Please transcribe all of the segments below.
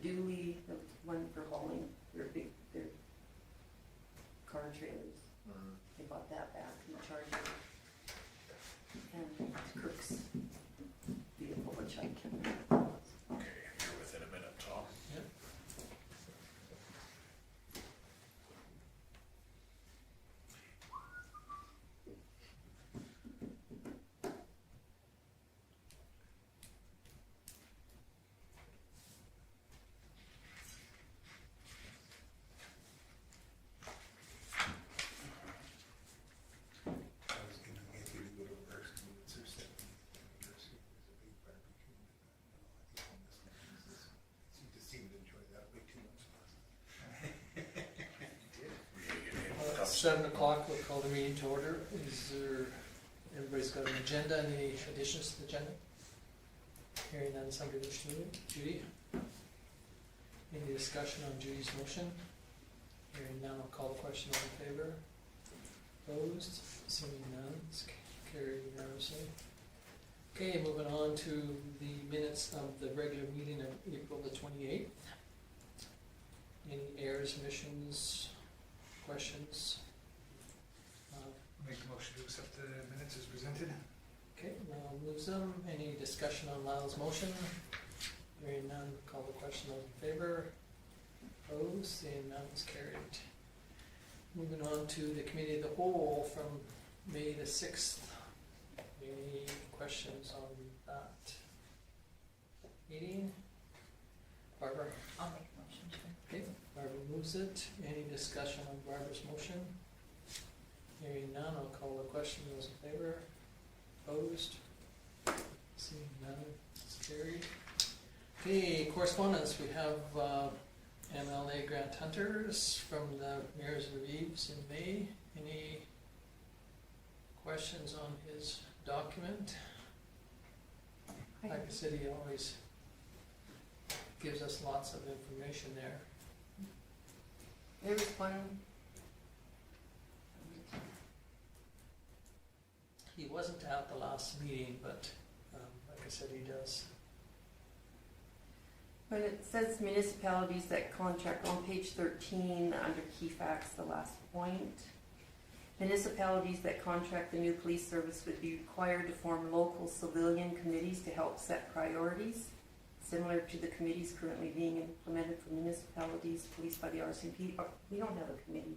dually, the one for hauling their car trailers. They bought that back from the Charger. And Kirk's vehicle, which I can. Okay, you're within a minute, Tom. Yep. I was gonna get you to go to work, it's or something. There's a big barbecue. You just seem to enjoy that way too much last night. 7 o'clock, we'll call the meeting to order. Is there, everybody's got an agenda, any additions to the agenda? Hearing none, somebody wish to move? Judy? Any discussion on Judy's motion? Hearing none, I'll call the question, all in favor? Opposed? Seeing none, it's carried unanimously. Okay, moving on to the minutes of the regular meeting of April the 28th. Any errors, omissions, questions? Make a motion to accept the minutes as presented. Okay, Lyle moves them. Any discussion on Lyle's motion? Hearing none, call the question, all in favor? Opposed? Seeing none, is carried. Moving on to the committee of the whole from May the 6th. Any questions on that meeting? Barbara? I'll make a motion to. Okay, Barbara moves it. Any discussion on Barbara's motion? Hearing none, I'll call the question. Those in favor? Opposed? Seeing none, it's carried. Okay, correspondence. We have MLA Grant Hunters from the Mayors of Reeves in May. Any questions on his document? Like I said, he always gives us lots of information there. There was one. He wasn't at the last meeting, but like I said, he does. When it says municipalities that contract on page 13 under key facts, the last point. Municipalities that contract the new police service would be required to form local civilian committees to help set priorities, similar to the committees currently being implemented for municipalities policed by the RCMP. We don't have a committee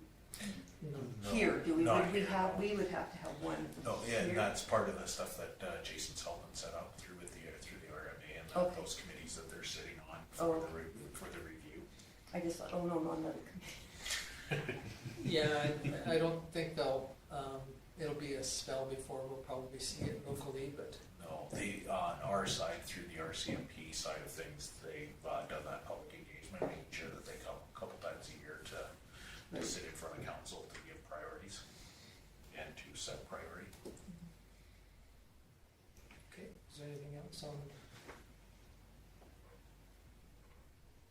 No, here, do we? not Would we here. have? We would have to have one. No, yeah, and here. that's part of the stuff that Jason Sullivan set up through the RMA and Okay. those committees that they're sitting on Oh. for the review. I just thought, oh no, not another committee. Yeah, I don't think they'll, it'll be a spell before we'll probably see it locally, but No, on our side, through the RCMP side of things, they've done that public engagement, making sure that they come a couple times a year to sit in front of council to give priorities and to set priority. okay, is there anything else on?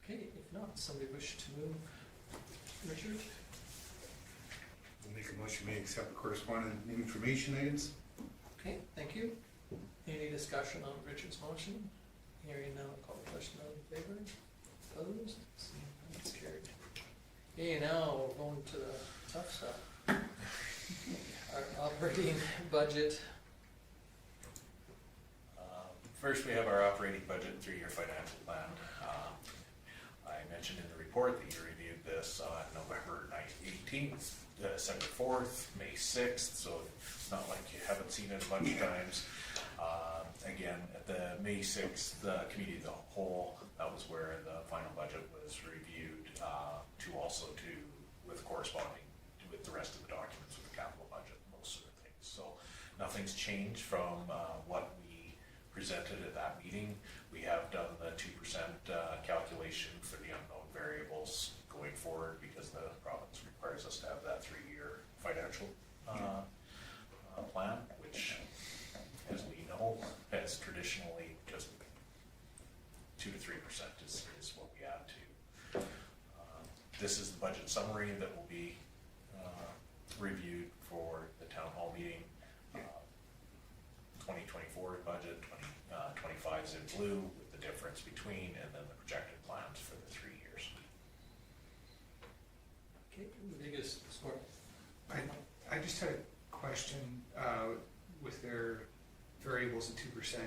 Okay, if not, somebody wish to move? Richard? We'll make a motion, we accept the correspondent information items. Okay, thank you. Any discussion on Richard's motion? Hearing none, I'll call the question, all in favor? Opposed? Seeing none, it's carried. Okay, now we're going to the tough stuff. Our operating budget. First, we have our operating budget and 3-year financial plan. I mentioned in the report that you reviewed this on November 18th, December 4th, May 6th, so it's not like you haven't seen it a bunch of times. Again, at the May 6th, the committee of the whole, that was where the final budget was reviewed with corresponding with the rest of the documents with the capital budget and those sort of things. So nothing's changed from what we presented at that meeting. We have done the 2% calculation for the unknown variables going forward because the province requires us to have that 3-year financial plan, which, as we know, has traditionally just 2 to 3% is what we add to. This is the budget summary that will be reviewed for the town hall meeting. 2024 budget, 2025 is in blue with the difference between, and then the projected plans for the 3%.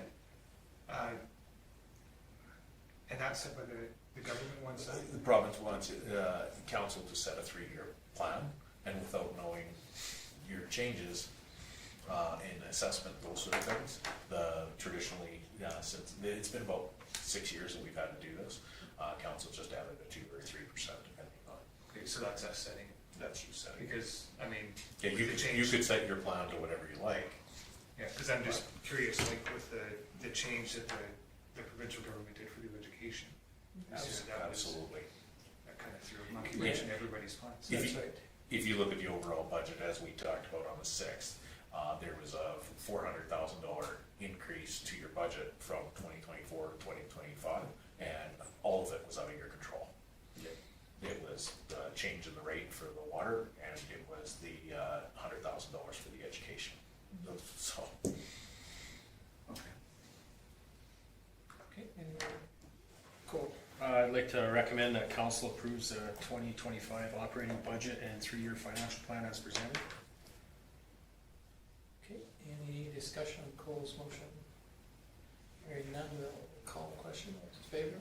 And that's set by the government wants that? The province wants council to set a 3-year plan, and without knowing your changes in assessment, those sort of things, traditionally, since it's been about 6 years that we've had to do this, council just added a 2 or 3% depending on. Okay, so that's us setting, That's you setting. because, I mean, Yeah, with the you change- could set your plan to whatever you like. Yeah, because I'm just curious, like with the change that the provincial government did for the education. That was- Absolutely. That kind of threw a monkey wrench in everybody's plans. If That's you- right. If you look at the overall budget, as we talked about on the 6th, there was a $400,000 increase to your budget from 2024 to 2025, and all of it was out of your control. It was the change in the rate for the water, and it was the $100,000 for the education. So, Okay. Okay, anyone? Cool. I'd like to recommend that council approves the 2025 operating budget and 3-year financial plan as presented. Okay, any discussion on Cole's motion? Hearing none, we'll call the question. All those in favor?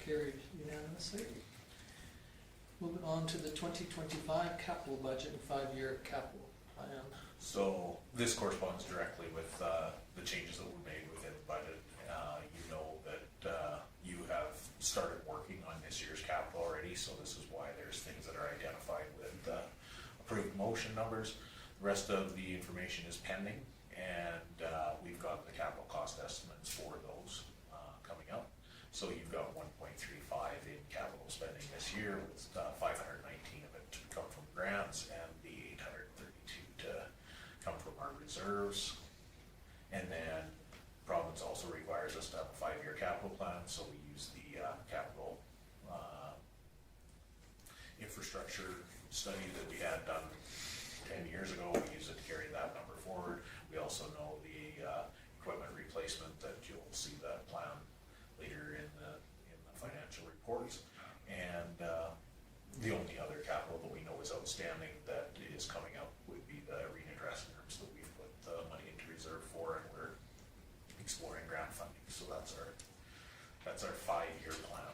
Carried unanimously. Moving on to the 2025 capital budget and 5-year capital plan. So this corresponds directly with the changes that were made within the budget. You know that you have started working on this year's capital already, so this is why there's things that are identified with approved motion numbers. The rest of the information is pending, and we've got the capital cost estimates for those coming up. So you've got 1.35 in capital spending this year, with 519 of it to come from grants and the 832 to come from our reserves. And then province also requires us to have a 5-year capital plan, so we use the capital infrastructure study that we had done 10 years ago. We use it to carry that number forward. We also know the equipment replacement, that you'll see that plan later in the financial reports. And the only other capital that we know is outstanding that is coming up would be the arena dressing rooms that we've put the money into reserve for, and we're exploring grant funding. So that's our 5-year plan.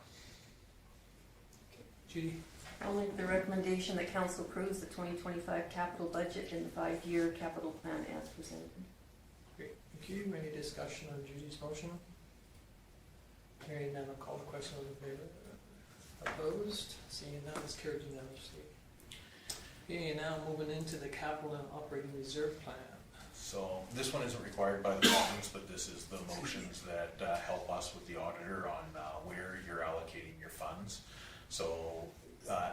Judy? I'll make the recommendation that council approves the 2025 capital budget and the 5-year capital plan as presented. Great, thank you. Any discussion on Judy's motion? Hearing none, I'll call the question. All in favor? Opposed? Seeing none, it's carried unanimously. Okay, now moving into the capital and operating reserve plan. So this one isn't required by the province, but this is the motions that help us with the auditor on where you're allocating your funds. So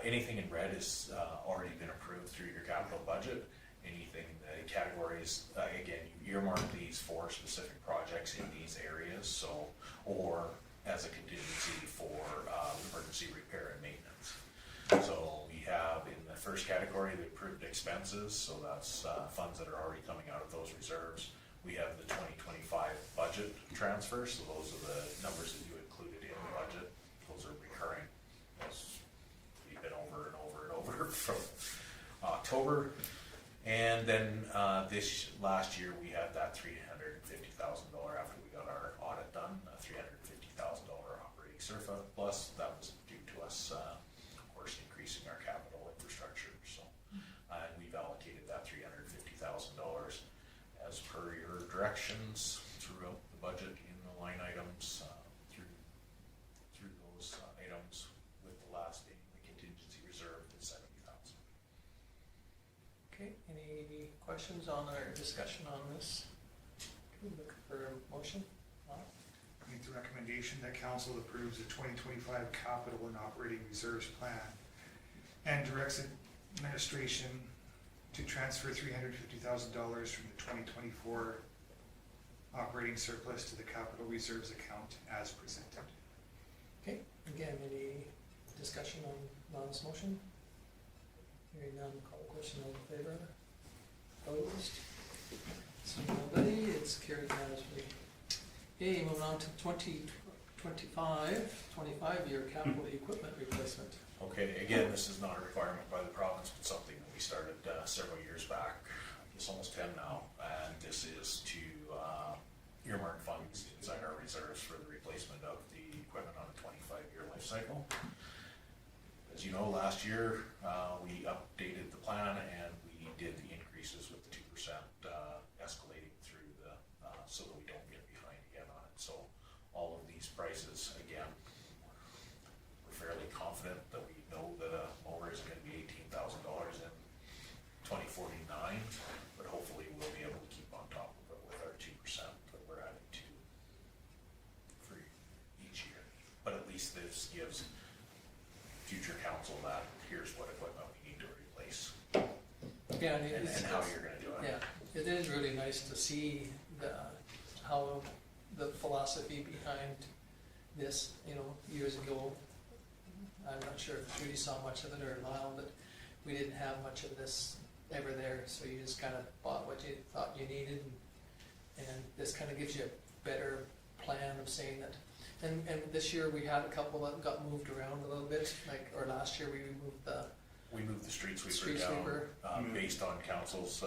anything in red has already been approved through your capital budget. Anything, the categories, again, you earmark these for specific projects in these areas, so, or as a contingency for emergency repair and maintenance. So we have in the first category the approved expenses, so that's funds that are already coming out of those reserves. We have the 2025 budget transfers, so those are the numbers that you included in the budget. Those are recurring. Those we've been over and over and over from October. And then this last year we had that $350,000 after we got our audit done, a $350,000 operating surplus. That was due to us, of course, increasing our capital infrastructure. So, and we've allocated that $350,000 as per your directions throughout the budget in the line items through those items, with the last being the contingency reserve at $70,000. Okay, any questions on our discussion on this? Okay, look for a motion. Make the recommendation that council approves the 2025 capital and operating reserves plan and directs administration to transfer $350,000 from the 2024 operating surplus to the capital reserves account as presented. Okay, again, any discussion on Lon's motion? Hearing none, call the question. All in favor? Opposed? Seeing nobody, it's carried unanimously. Okay, moving on to 25-year capital equipment replacement. Okay, again, this is not a requirement by the province, but something that we started several years back, I guess almost 10 now, and this is to earmark funds inside our reserves for the replacement of the equipment on a 25-year life cycle. As you know, last year, we updated the plan and we did the increases with the 2% escalating through the, so that we don't get behind again on it. So all of these prices, again, we're fairly confident that we know that a mower is gonna be $18,000 in 2049, but hopefully we'll be able to keep on top of it with our 2% that we're adding to for each year. But at least this gives future council that here's what equipment we need to replace Yeah, and how you're gonna do it. Yeah, it is really nice to see how the philosophy behind this, years ago. I'm not sure if Judy saw much of it or Lyle, but we didn't have much of this ever there, so you just kind of bought what you thought you needed, and this kind of gives you a better plan of saying that. And this year we had a couple that got moved around a little bit, or last year we moved We moved the street sweeper Street down, sweeper. based on council's,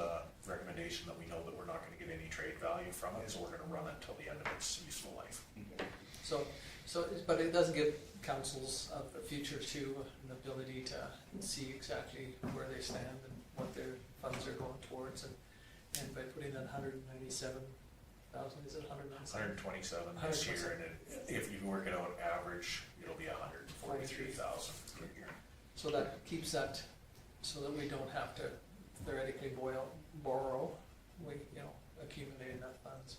recommendation that we know that we're not gonna get any trade value from it, so we're gonna run it until the end of its useful life. but it does give councils of the future too an ability to see exactly where they stand and what their funds are going towards, and by putting in 197,000, is it 197? 127 this year, and if you work it out average, it'll be 143,000 per year. So that keeps that, so that we don't have to theoretically borrow, we, accumulate enough funds.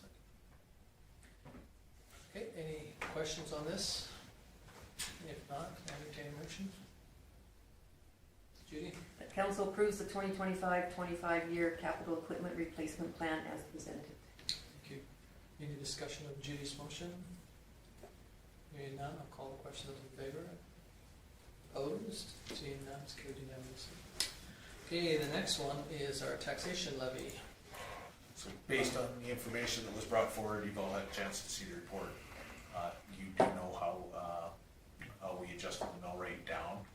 Okay, any questions on this? If not, entertain a motion. Judy? That council approves the 2025-25-year capital equipment replacement plan as presented. Thank you. Any discussion of Judy's motion? Hearing none, I'll call the question. Those in favor? Opposed? Seeing none, it's carried unanimously. Okay, the next one is our taxation levy. So based on the information that was brought forward, you've all had a chance to see the report. You do know how we adjusted the mill rate down,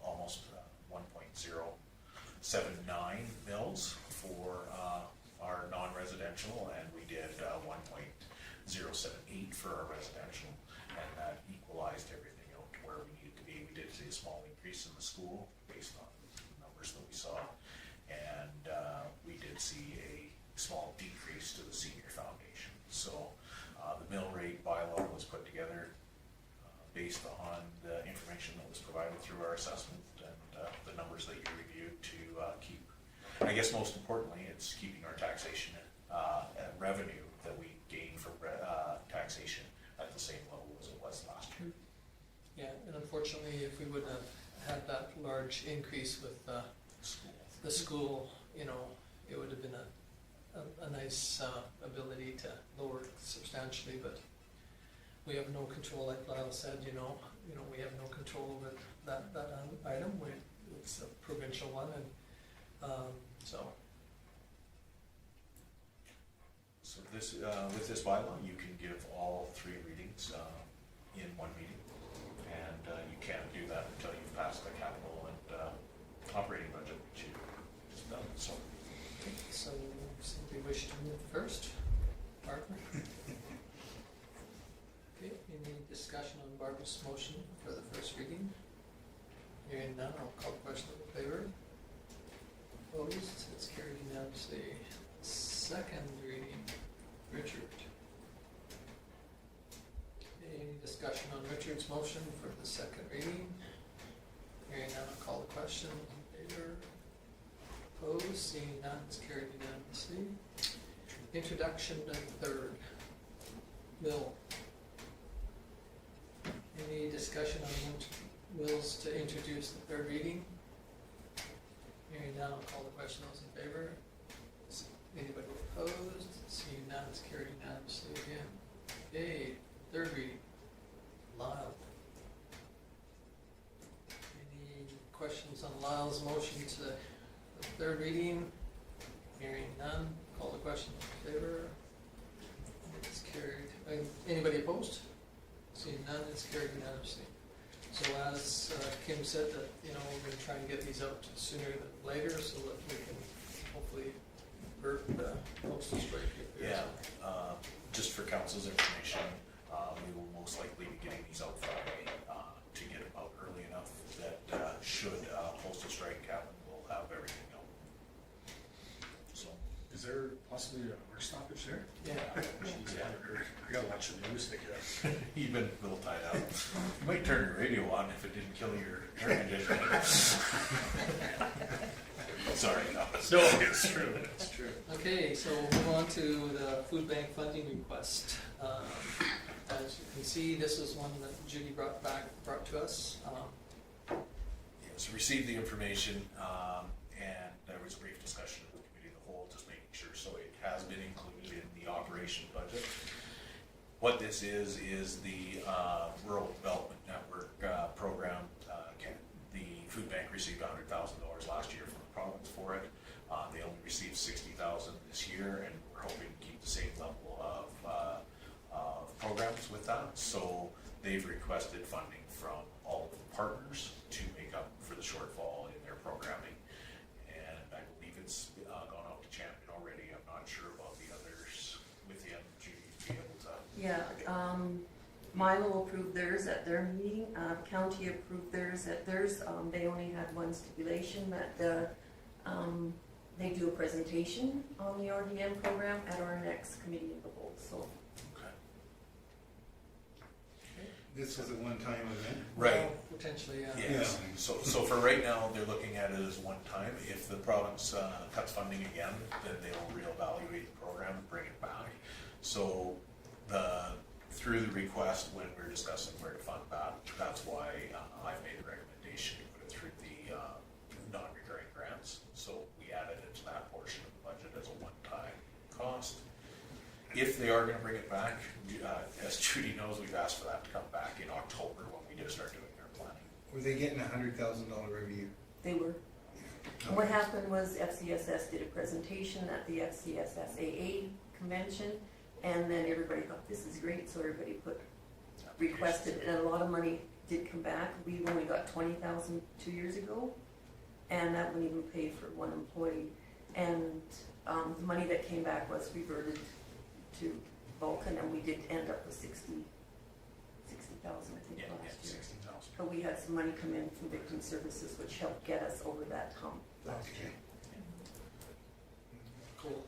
almost 1.079 mils for our non-residential, and we did 1.078 for our residential, and that equalized everything out to where we needed to be. We did see a small increase in the school based on the numbers that we saw, and we did see a small decrease to the senior foundation. So the mill rate bylaw was put together based on the information that was provided through our assessment and the numbers that you reviewed to keep, I guess most importantly, it's keeping our taxation revenue that we gain from taxation at the same level as it was last year. Yeah, and unfortunately, if we wouldn't have had that large increase with the school, it would have been a nice ability to lower substantially, but we have no control, like Lyle said, we have no control over that item. It's a provincial one, and so. So this, with this bylaw, you can give all three readings in one meeting, and you can't do that until you've passed the capital and operating budget, which you just done. So, somebody wish to move first? Barbara? Okay, any discussion on Barbara's motion for the first reading? Hearing none, I'll call the question in favor. Opposed, it's carried unanimously. Second reading, Richard. Any discussion on Richard's motion for the second reading? Hearing none, I'll call the question in favor. Opposed, seeing none, it's carried unanimously. Introduction to third. Bill. Any discussion on wills to introduce the third reading? Hearing none, I'll call the question. Those in favor? Anybody opposed? Seeing none, it's carried unanimously again. Okay, third reading. Lyle. Any questions on Lyle's motion to the third reading? Hearing none, call the question in favor. It's carried. Anybody opposed? Seeing none, it's carried unanimously. So as Kim said, that we're going to try and get these out sooner than later, so that we can hopefully avert the postage break. Yeah, just for council's information, we will most likely be getting these out Friday, to get them out early enough that, should, postal strike happen, we'll have everything out. So, Is there possibly a work stoppage there? Yeah. Jeez, I haven't heard. I gotta watch the news, I guess. you've been a little tied up. You might turn your radio on if it didn't kill your air conditioning. Sorry, no. No, it's true, it's true. Okay, so we'll move on to the food bank funding request. As you can see, this is one that Judy brought to us. Yes, received the information, and there was a brief discussion of the committee of the whole, just making sure, so it has been included in the operation budget. What this is the Rural Development Network program. The food bank received $100,000 last year from the province for it. They only received $60,000 this year, and we're hoping to keep the same level of programs with that. So they've requested funding from all of the partners to make up for the shortfall in their programming. And I believe it's gone out to Champion already. I'm not sure about the others within Judy to be able to. Yeah, Milo approved theirs at their meeting, county approved theirs at theirs. They only had one stipulation that they do a presentation on the RDN program at our next committee of the whole, so. Okay. This is a one-time event? Right. Well, potentially, yeah. Yes, so for right now, they're looking at it as one time. If the province cuts funding again, then they'll reevaluate the program and bring it back. So through the request, when we're discussing where to fund that, that's why I made the recommendation to put it through the non-recurring grants. So we added it to that portion of the budget as a one-time cost. If they are gonna bring it back, as Judy knows, we've asked for that to come back in October when we do start doing our planning. Were they getting $100,000 every year? They were. And what happened was FCSS did a presentation at the FCSS convention, and then everybody thought this is great, so everybody requested, and a lot of money did come back. We only got $20,000 2 years ago, and that wouldn't even pay for one employee. And the money that came back was reverted to Vulcan, and we did end up with 60,000, I think, Yeah, last year. 16,000. But we had some money come in from Victim Services, which helped get us over that hump last year. Cool.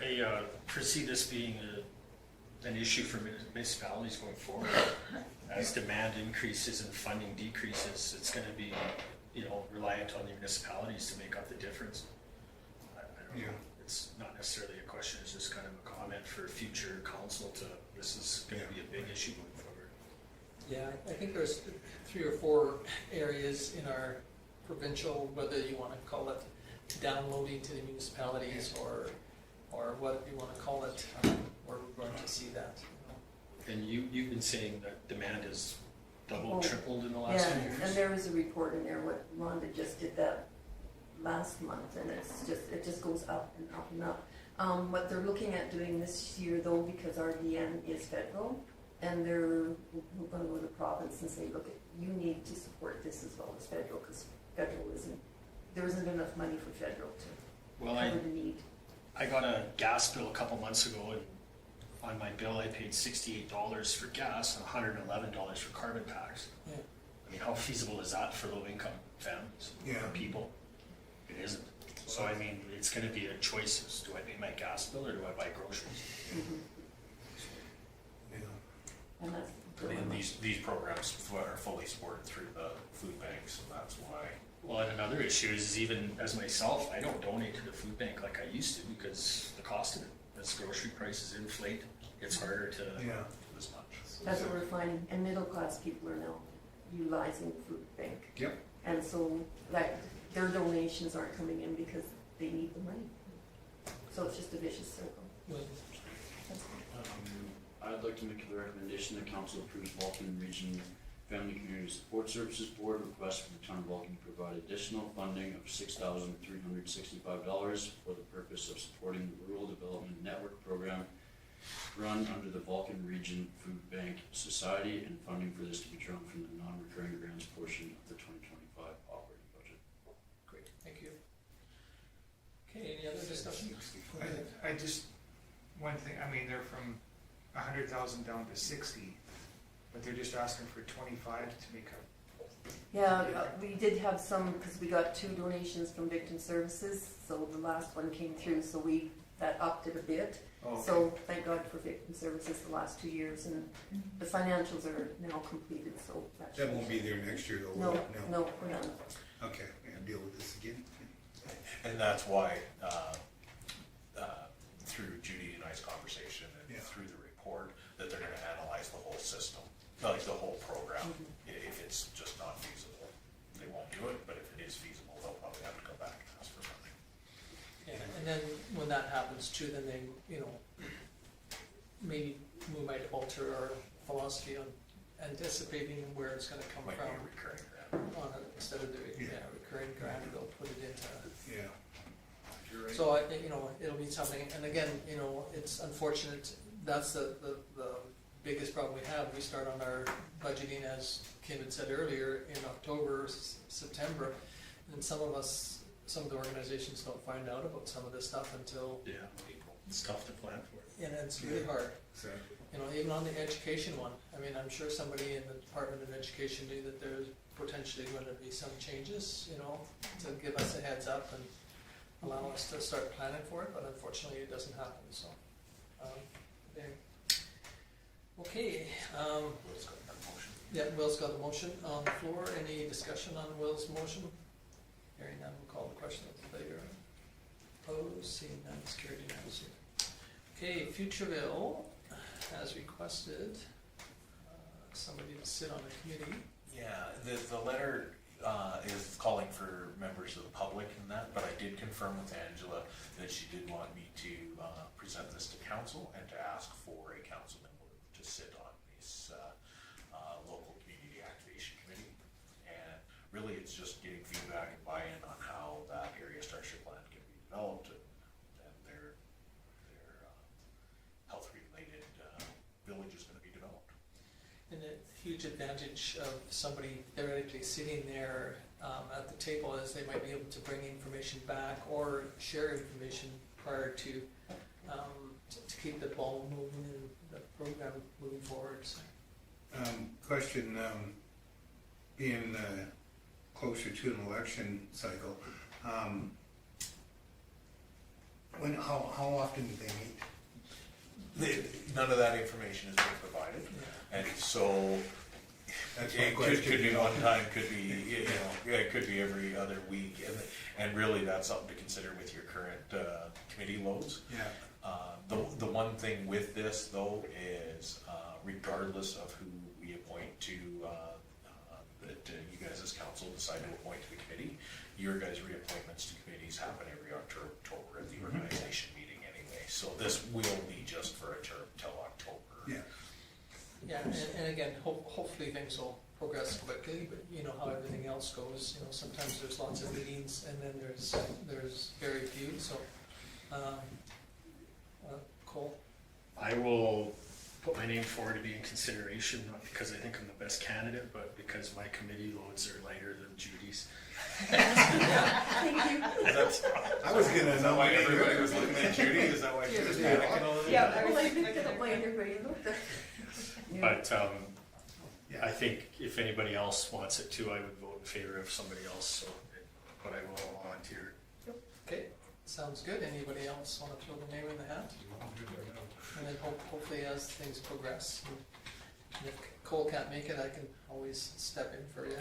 I foresee this being an issue for municipalities going forward. As demand increases and funding decreases, it's gonna be, reliant on the municipalities to make up the difference. I don't know. Yeah. It's not necessarily a question, it's just kind of a comment for future council this is gonna be a big issue going forward. Yeah, I think there's 3 or 4 areas in our provincial, whether you want to call it downloading to the municipalities or what you want to call it, where we're going to see that. And you've been saying that demand has doubled, Oh, tripled in the last Yeah, few years? and there was a report in there, what Rhonda just did that last month, and it just goes up and up and up. What they're looking at doing this year though, because RDN is federal, and we're gonna go to the province and say, look, you need to support this as well as federal, because federal there isn't enough money for federal to Well, cover the need. I got a gas bill a couple months ago, and on my bill I paid $68 for gas and $111 for carbon tax. Yeah. I mean, how feasible is that for low-income families, Yeah. for people? It isn't. So I mean, it's gonna be a choice. Do I pay my gas bill or do I buy groceries? Mhm. Yeah. And that's. And these programs are fully supported through the food bank, so that's why. Well, and another issue is even as myself, I don't donate to the food bank like I used to because the cost of it. As grocery prices inflate, it's harder to Yeah. do as much. That's what we're finding, and middle-class people are now utilizing food bank. Yep. And so, like, their donations aren't coming in because they need the money. So it's just a vicious circle. Well, That's I'd like to make the recommendation that council approves Vulcan Region Family Community Support Services Board request from the town of Vulcan to provide additional funding of $6,365 for the purpose of supporting the Rural Development Network program run under the Vulcan Region Food Bank Society, and funding for this to be drawn from the non-recurring grants portion of the 2025 operating budget. great, thank you. Okay, any other discussion? I just, one thing, I mean, they're from 100,000 down to 60, but they're just asking for 25 to make up. Yeah, we did have some, because we got 2 donations from Victim Services, so the last one came through, so that upped it a bit. Oh, okay. So thank God for Victim Services the last 2 years, and the financials are now completed, so that should. That won't be there next year though, No, will it? no, we're not. Okay, yeah, deal with this again. And that's why, through Judy and I's conversation and Yeah. through the report, that they're gonna analyze the whole system, like the whole program. Mhm. If it's just not feasible, they won't do it, but if it is feasible, they'll probably have to come back and ask for funding. Yeah, and then when that happens too, then they, maybe we might alter our philosophy on anticipating where it's gonna come Might be a from. recurring grant. On it, instead of doing, Yeah. recurring grant, they'll put it into. Yeah. You're right. So I think, it'll be something, and again, it's unfortunate, that's the biggest problem we have. We start on our budgeting, as Kim had said earlier, in October, September, and some of the organizations don't find out about some of this stuff until, Yeah, it's tough to plan for. and it's really hard. Exactly. Even on the education one, I mean, I'm sure somebody in the Department of Education knew that there's potentially going to be some changes, to give us a heads up and allow us to start planning for it, but unfortunately it doesn't happen, so. There. Okay, Let's go to that motion. yeah, Will's got a motion on the floor. Any discussion on Will's motion? Hearing none, we'll call the question of the favor. Opposed, seeing none, it's carried unanimously. Okay, Futureville has requested somebody to sit on a committee. Yeah, the letter is calling for members of the public and that, but I did confirm with Angela that she did want me to present this to council and to ask for a council member to sit on this local community activation committee. And really, it's just getting feedback and buy-in on how that area structure plan can be developed and their health-related village is going to be developed. And a huge advantage of somebody theoretically sitting there at the table is they might be able to bring information back or share information prior to keep the ball moving and the program moving forward. So. Question, being closer to an election cycle, how often do they meet? None of that information has been provided, and so That's my it question. could be one time, could be, it could be every other week, and really that's something to consider with your current committee loads. Yeah. The one thing with this though is, regardless of who we appoint to, that you guys as council decide to appoint to the committee, your guys' reappointments to committees happen every October at the organization meeting anyway. So this will be just for a term till October. Yeah. Yeah, and again, hopefully things will progress quickly, but how everything else goes, sometimes there's lots of meetings and then there's very few, so, Cole? I will put my name forward to be in consideration, not because I think I'm the best candidate, but because my committee loads are lighter than Judy's. That's, I was gonna is that why nominate everybody you. was looking at Judy? Is that why she was panicking a little bit? Yeah, well, I picked it up by everybody looked at. But Yeah. I think if anybody else wants it too, I would vote in favor of somebody else, so, but I will volunteer. Okay, sounds good. Anybody else want to throw the name in the hat? And then hopefully as things progress, and if Cole can't make it, I can always step in for you.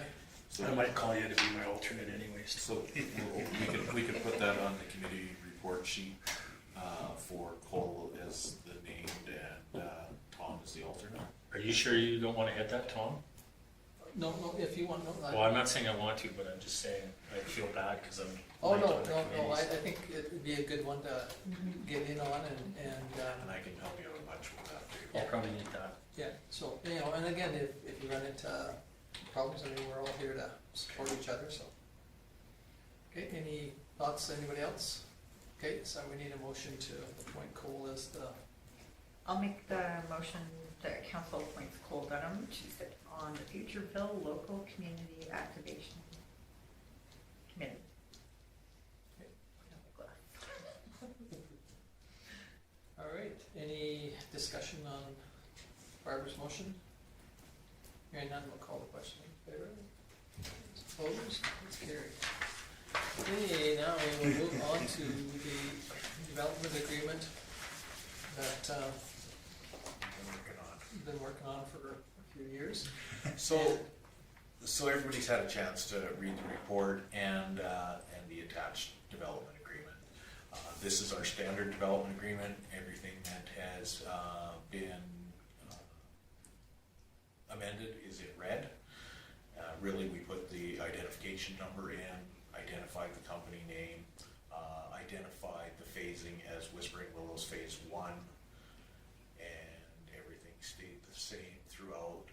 I might call you to be my alternate anyways. So we could put that on the committee report sheet for Cole as the named and Tom as the alternate. Are you sure you don't want to hit that, Tom? No, if you want, no. Well, I'm not saying I want to, but I'm just saying I feel bad because I'm Oh, light no, on the no, I committees. think it'd be a good one to get in on And I can help you out a bunch with that too. I'll probably need that. yeah, so, and again, if you run into problems, I mean, we're all here to support each other, so. Okay, any thoughts, anybody else? Okay, so we need a motion to appoint Cole as the, I'll make the motion that council appoints Cole Dunham to sit on the Futureville Local Community Activation Committee. all right, any discussion on Barbara's motion? Hearing none, we'll call the question in favor. Opposed? It's carried. Okay, now we will move on to the development agreement that Been working on. we've been working on for a few years. So everybody's had a chance to read the report and the attached development agreement. This is our standard development agreement. Everything that has been amended is in red. Really, we put the identification number in, identified the company name, identified the phasing as Whispering Willows Phase 1, and everything stayed the same throughout.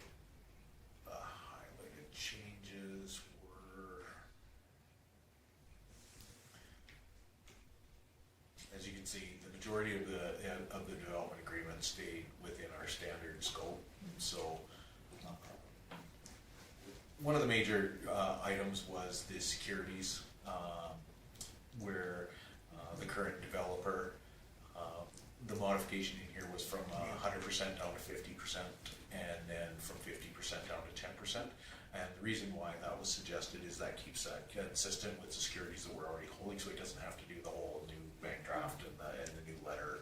Highlighted changes were, as you can see, the majority of the development agreement stayed within our standard scope. So one of the major items was the securities, where the current developer, the modification in here was from 100% down to 50%, and then from 50% down to 10%. And the reason why that was suggested is that keeps that consistent with the securities that we're already holding, so he doesn't have to do the whole new bank draft and the new letter.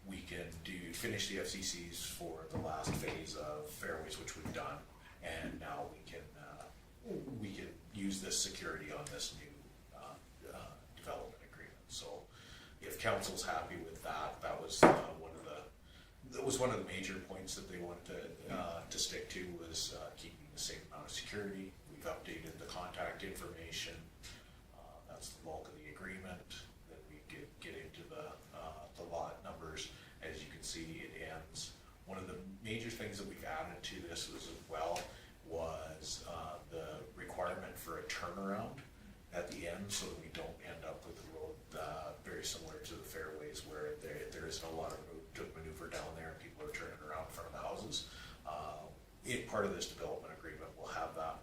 We can finish the FCCs for the last phase of Fairways, which we've done, and now we can use this security on this new development agreement. So if council's happy with that, that was one of the major points that they wanted to stick to, was keeping the same amount of security. We've updated the contact information. That's the bulk of the agreement. Then we get into the lot numbers. As you can see, it ends. One of the major things that we've added to this was the requirement for a turnaround at the end, so that we don't end up with a road very similar to the Fairways, where there isn't a lot of room to maneuver down there and people are turning around in front of the houses. Part of this development agreement will have that.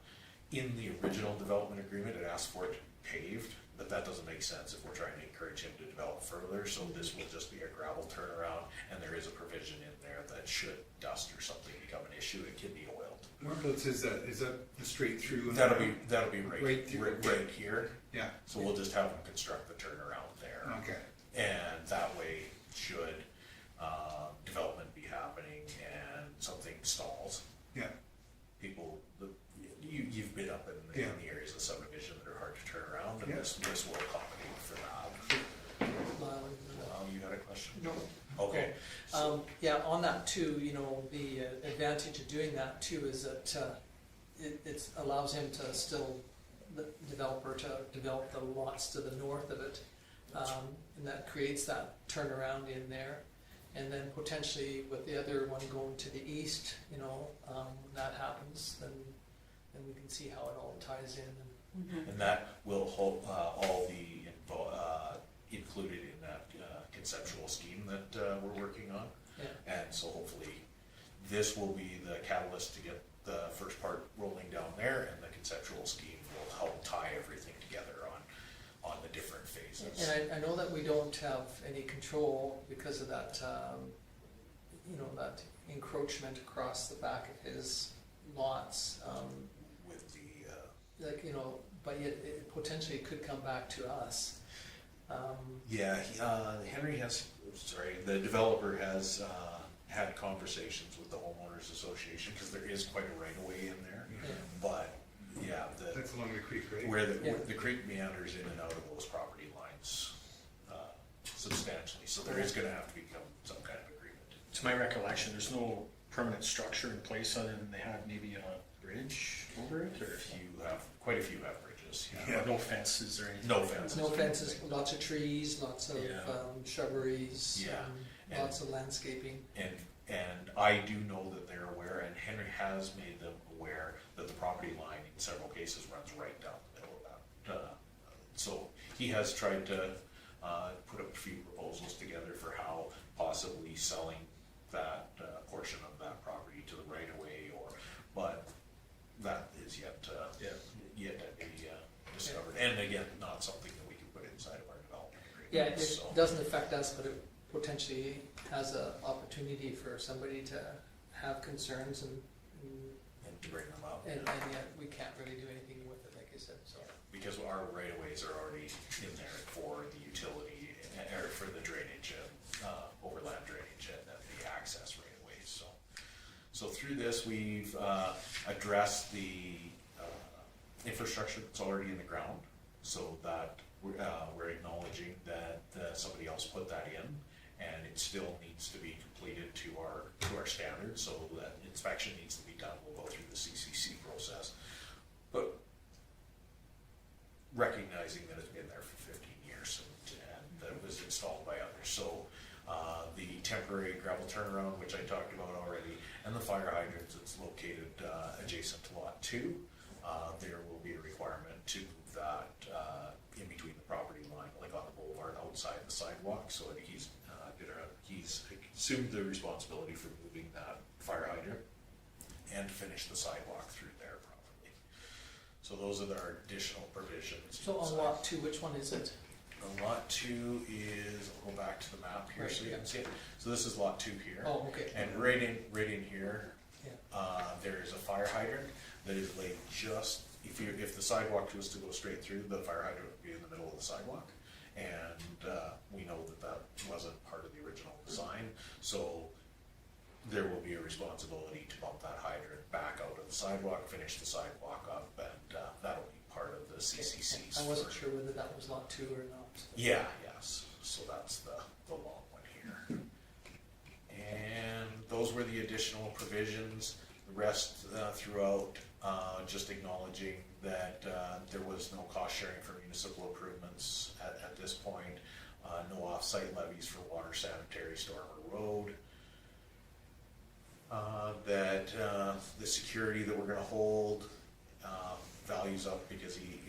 In the original development agreement, it asked for it paved, but that doesn't make sense if we're trying to encourage him to develop further. So this will just be a gravel turnaround, and there is a provision in there that should dust or something become an issue, it can be oiled. Whereabouts is that? Is that the straight through? That'll be Right through. right here. Yeah, So we'll just have them construct the turnaround there, okay. and that way, should development be happening and something stalls, Yeah, people, you've been up in the areas of subdivision that are hard to turn around, and Yeah. this will accommodate for that. You had a question? No. Okay. Yeah, on that too, you know, the advantage of doing that too is that it allows him to still, the developer, to develop the lots to the north of it. And that creates that turnaround in there. And then potentially with the other one going to the east, you know, when that happens, then we can see how it all ties in. And that will all be included in that conceptual scheme that we're working on. Yeah. And so hopefully this will be the catalyst to get the first part rolling down there, and the conceptual scheme will help tie everything together on the different phases. And I know that we don't have any control because of that, you know, that encroachment across the back of his lots. With the Like, you know, but yet it potentially could come back to us. the developer has had conversations with the homeowners association, because there is quite a right of way in there. Yeah. But yeah, that's along the creek, right? where Yeah. the creek meanders in and out of those property lines substantially, so there is gonna have to become some kind of agreement. To my recollection, there's no permanent structure in place other than they have maybe a bridge over it, or Quite a few have bridges, Yeah. no fences or anything. No fences. No fences, lots of trees, lots of Yeah. shrubberies, Yeah. lots of landscaping. And I do know that they're aware, and Henry has made them aware, that the property line in several cases runs right down the middle of that. So he has tried to put up a few proposals together for how possibly selling that portion of that property to the right of way, but that is yet to be discovered. And again, not something that we can put inside of our development agreement. Yeah, it So- doesn't affect us, but it potentially has an opportunity for somebody to have concerns and, And to bring them up. and yet we can't really do anything with it, like I said, so. Because our right of ways are already in there for the utility, or for the drainage, overland drainage and the access right of ways, so. So through this, we've, addressed the, infrastructure that's already in the ground, so that we're acknowledging that, somebody else put that in, and it still needs to be completed to our standards, so that inspection needs to be done, we'll go through the CCC process. But recognizing that it's been there for 15 years and that it was installed by others. So the temporary gravel turnaround, which I talked about already, and the fire hydrants, it's located adjacent to lot 2. There will be a requirement to move that in between the property line, like on the boulevard outside the sidewalk. So he's assumed the responsibility for moving that fire hydrant and finish the sidewalk through there properly. So those are our additional provisions. So on lot 2, which one is it? On lot 2 is, I'll go back to the map here Right, so you yeah. can see it. So this is lot 2 here. Oh, okay. And right in here, Yeah. there is a fire hydrant that is laid just, if the sidewalk was to go straight through, the fire hydrant would be in the middle of the sidewalk. And we know that wasn't part of the original design, so there will be a responsibility to bump that hydrant back out of the sidewalk, finish the sidewalk up, and that'll be part of the CCC's. I wasn't sure whether that was lot 2 or not. Yeah, yes, so that's the long one here. And those were the additional provisions. The rest throughout, just acknowledging that there was no cost sharing for municipal improvements at this point, no off-site levies for water, sanitary, storm, or road. That the security that we're gonna hold values up because he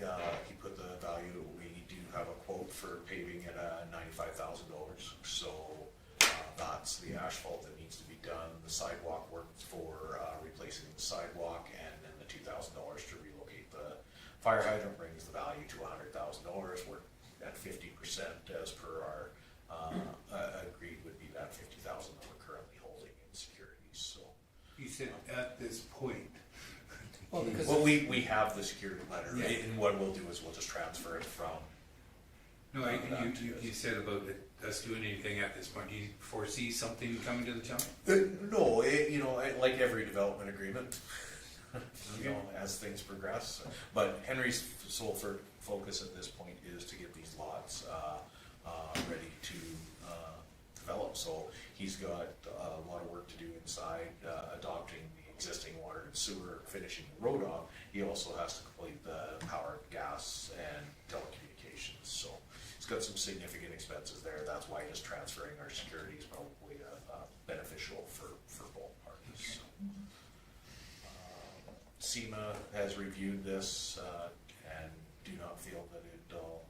put the value, we do have a quote for paving at $95,000. So that's the asphalt that needs to be done, the sidewalk work for replacing the sidewalk, and then the $2,000 to relocate the fire hydrant brings the value to $100,000. We're at 50% as per our agreed would be that $50,000 that we're currently holding in securities, so. You said at this point. Well, because Well, we have the security letter, Yeah. right? And what we'll do is we'll just transfer it from, No, you said about us doing anything at this point. Do you foresee something coming to the town? no, like every development agreement, as things progress. But Henry's sole focus at this point is to get these lots ready to develop. So he's got a lot of work to do inside, adopting the existing water and sewer, finishing the road off. He also has to complete the power, gas, and telecommunications. So he's got some significant expenses there. That's why just transferring our security is probably beneficial for both parties. SEMA has reviewed this and do not feel that it'll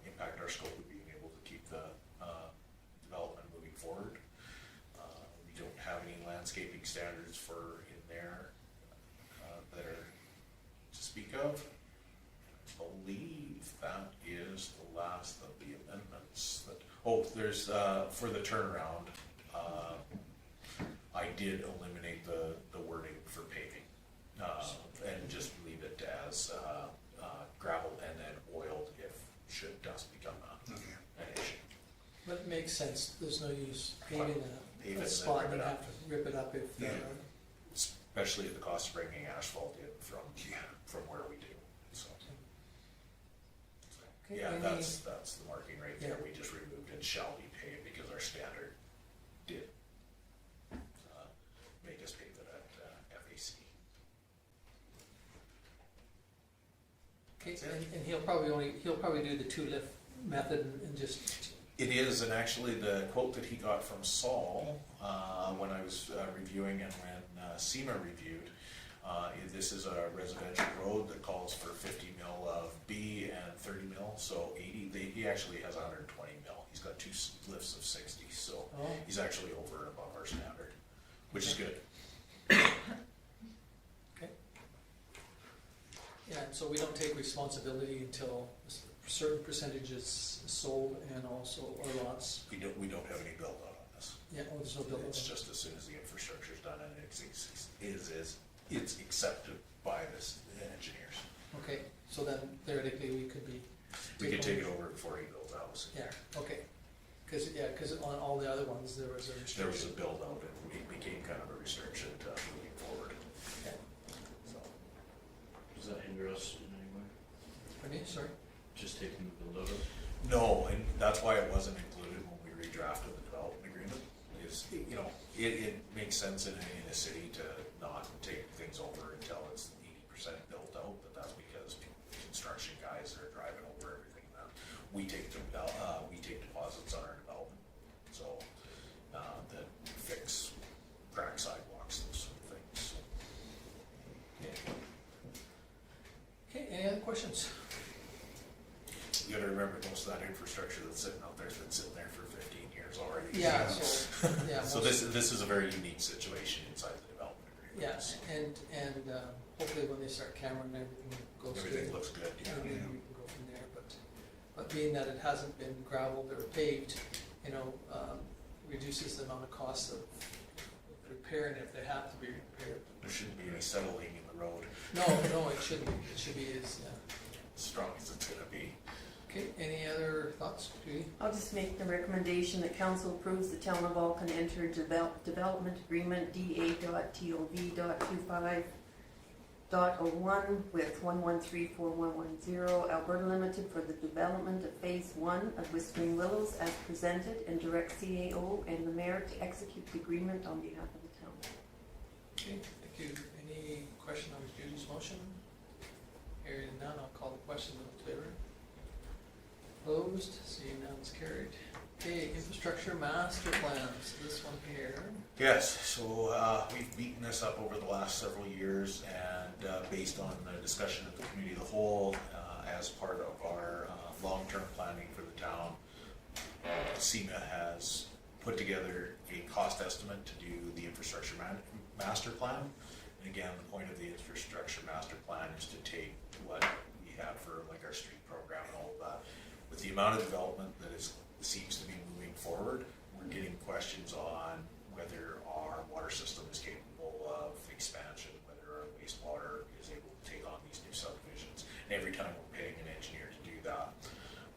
impact our scope of being able to keep the development moving forward. We don't have any landscaping standards for in there that are to speak of. I believe that is the last of the amendments that, there's, for the turnaround, I did eliminate the wording for paving, and just leave it as, gravel and then oiled if should dust become Okay. an issue. but it makes sense, there's no use paving Pave it a and then spot rip and it have up. to rip it up if, Yeah. Especially at the cost of bringing asphalt in from where we do, so. Okay, Yeah, any- that's the marking right there, Yeah. we just removed it shall be paved because our standard did make us pave it at FAC. Okay, That's it. and he'll probably do the 2-lift method and just, It is, and actually the quote that he got from Saul, when I was reviewing and when SEMA reviewed, this is a residential road that calls for 50 mil of B and 30 mil, so 80, he actually has 120 mil. He's got 2 lifts of 60, so oh, he's actually over and above our standard, which is good. okay. Yeah, and so we don't take responsibility until a certain percentage is sold and also our lots. We don't have any build out on this. Yeah, oh, there's no building. It's just as soon as the infrastructure's done and it's accepted by the engineers. Okay, so then theoretically we could be. We could take it over before he builds a house. Yeah, okay. Cause on all the other ones, there was a There was restriction. a build out and it became kind of a restriction to moving forward. Okay. So, Does that hinder us in any way? Pardon me, sorry? Just taking the build out of? no, and that's why it wasn't included when we redrafted the development agreement, is, you know, it makes sense in a city to not take things over until it's 80% built out, but that's because construction guys are driving over everything that we take deposits on our development, so, that fix crack sidewalks, those sort of things, so. Okay, any other questions? You gotta remember, most of that infrastructure that's sitting out there's been sitting there for 15 years already. Yeah, so, yeah. So most- this is a very unique situation inside the development agreement. Yeah, and hopefully when they start cameron, everything goes good. Everything looks good, yeah. Maybe we can go from there, but being that it hasn't been gravelled or paved, you know, reduces the amount of cost of repairing if they have to be repaired. There shouldn't be any settling in the road, No, it shouldn't be, it should be as, yeah. as strong as it's gonna be. Okay, any other thoughts, Judy? I'll just make the recommendation that council approves the town of Vulcan enter development agreement DA.TOV.25.01 with 1134110 Alberta Limited for the development of phase 1 of Whispering Willows as presented, and direct CAO and the mayor to execute the agreement on behalf of the town. Okay, thank you. Any question on Judy's motion? Hearing none, I'll call the question. Those in favor? Opposed? Seeing none, it's carried. Okay, infrastructure master plans, this one here. Yes, so we've beaten this up over the last several years, and based on the discussion of the committee of the whole, as part of our long-term planning for the town, SEMA has put together a cost estimate to do the infrastructure master plan. And again, the point of the infrastructure master plan is to take what we have for like our street program and all of that. With the amount of development that seems to be moving forward, we're getting questions on whether our water system is capable of expansion, whether our wastewater is able to take on these new subdivisions. And every time we're paying an engineer to do that,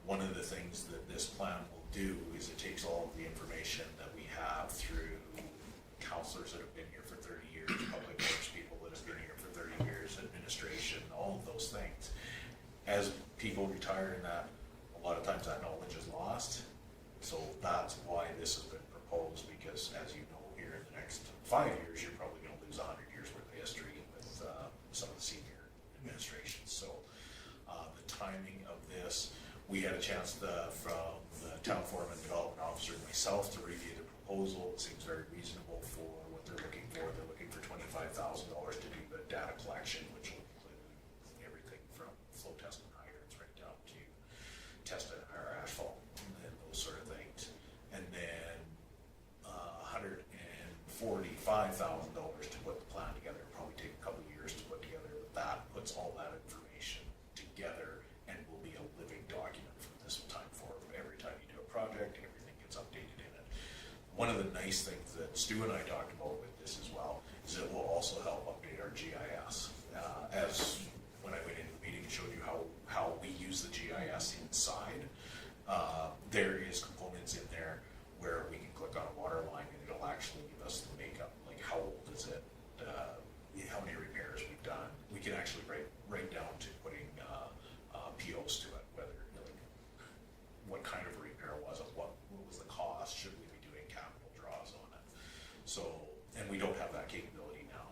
one of the things that this plan will do is it takes all of the information that we have through counselors that have been here for 30 years, public works people that have been here for 30 years, administration, all of those things. As people retire in that, a lot of times that knowledge is lost. So that's why this has been proposed, because as you know, here in the next 5 years, you're probably gonna lose 100 years worth of history with some of the senior administrations. So the timing of this, we had a chance from the town foreman, development officer, and myself to review the proposal. It seems very reasonable for what they're looking for. They're looking for $25,000 to do the data collection, which will include everything from flow testing hydrants right down to testing our asphalt and those sort of things. And then $145,000 to put the plan together. It'll probably take a couple of years to put together, but that puts all that information together and will be a living document from this time forward. Every time you do a project, everything gets updated in it. One of the nice things that Stu and I talked about with this as well is it will also help update our GIS. As when I went into the meeting and showed you how we use the GIS inside, there is components in there where we can click on a water line and it'll actually give us the makeup, like how old is it, how many repairs we've done. We can actually write down to putting POs to it, whether like what kind of repair was it, what was the cost, should we be doing capital draws on it. So, and we don't have that capability now.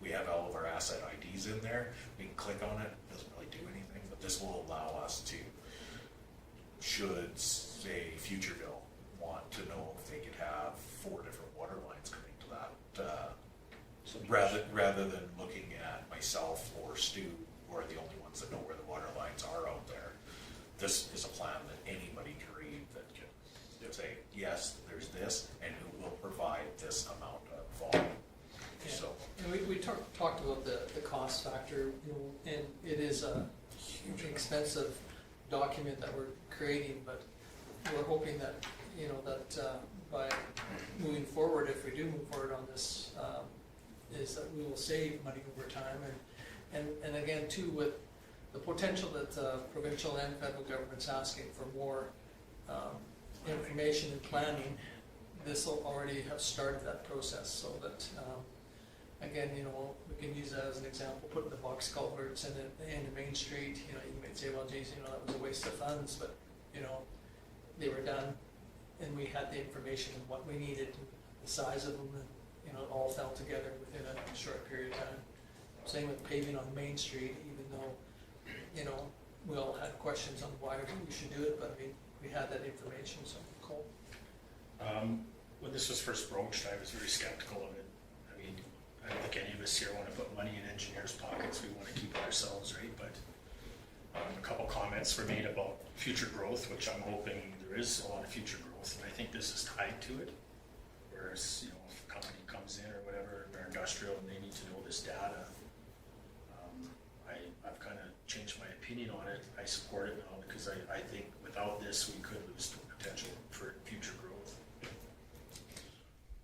We have all of our asset IDs in there, we can click on it, it doesn't really do anything, but this will allow us to, should say Futureville want to know if they could have 4 different water lines coming to that, rather than looking at myself or Stu, who are the only ones that know where the water lines are out there. This is a plan that anybody can read that can say, yes, there's this, and who will provide this amount of volume. Yeah. So, And we talked about the cost factor, you know, and it is a huge expensive document that we're creating, but we're hoping that, you know, that by moving forward, if we do move forward on this, is that we will save money over time. And again, too, with the potential that provincial and federal government's asking for more information and planning, this will already have started that process, so that, again, you know, we can use that as an example, putting the box culverts in the end of Main Street. You know, you might say, well, geez, you know, that was a waste of funds, but, you know, they were done, and we had the information of what we needed, and the size of them, and, you know, it all fell together within a short period of time. Same with paving on Main Street, even though, you know, we all had questions on why we should do it, but I mean, we had that information, so cool. When this was first broached, I was very skeptical of it. I mean, I don't think any of us here want to put money in engineers' pockets. We want to keep it ourselves, right? But a couple comments were made about future growth, which I'm hoping there is a lot of future growth, and I think this is tied to it. Whereas, you know, if a company comes in or whatever, they're industrial and they need to know this data, I've kind of changed my opinion on it. I support it now because I think without this, we could lose the potential for future growth.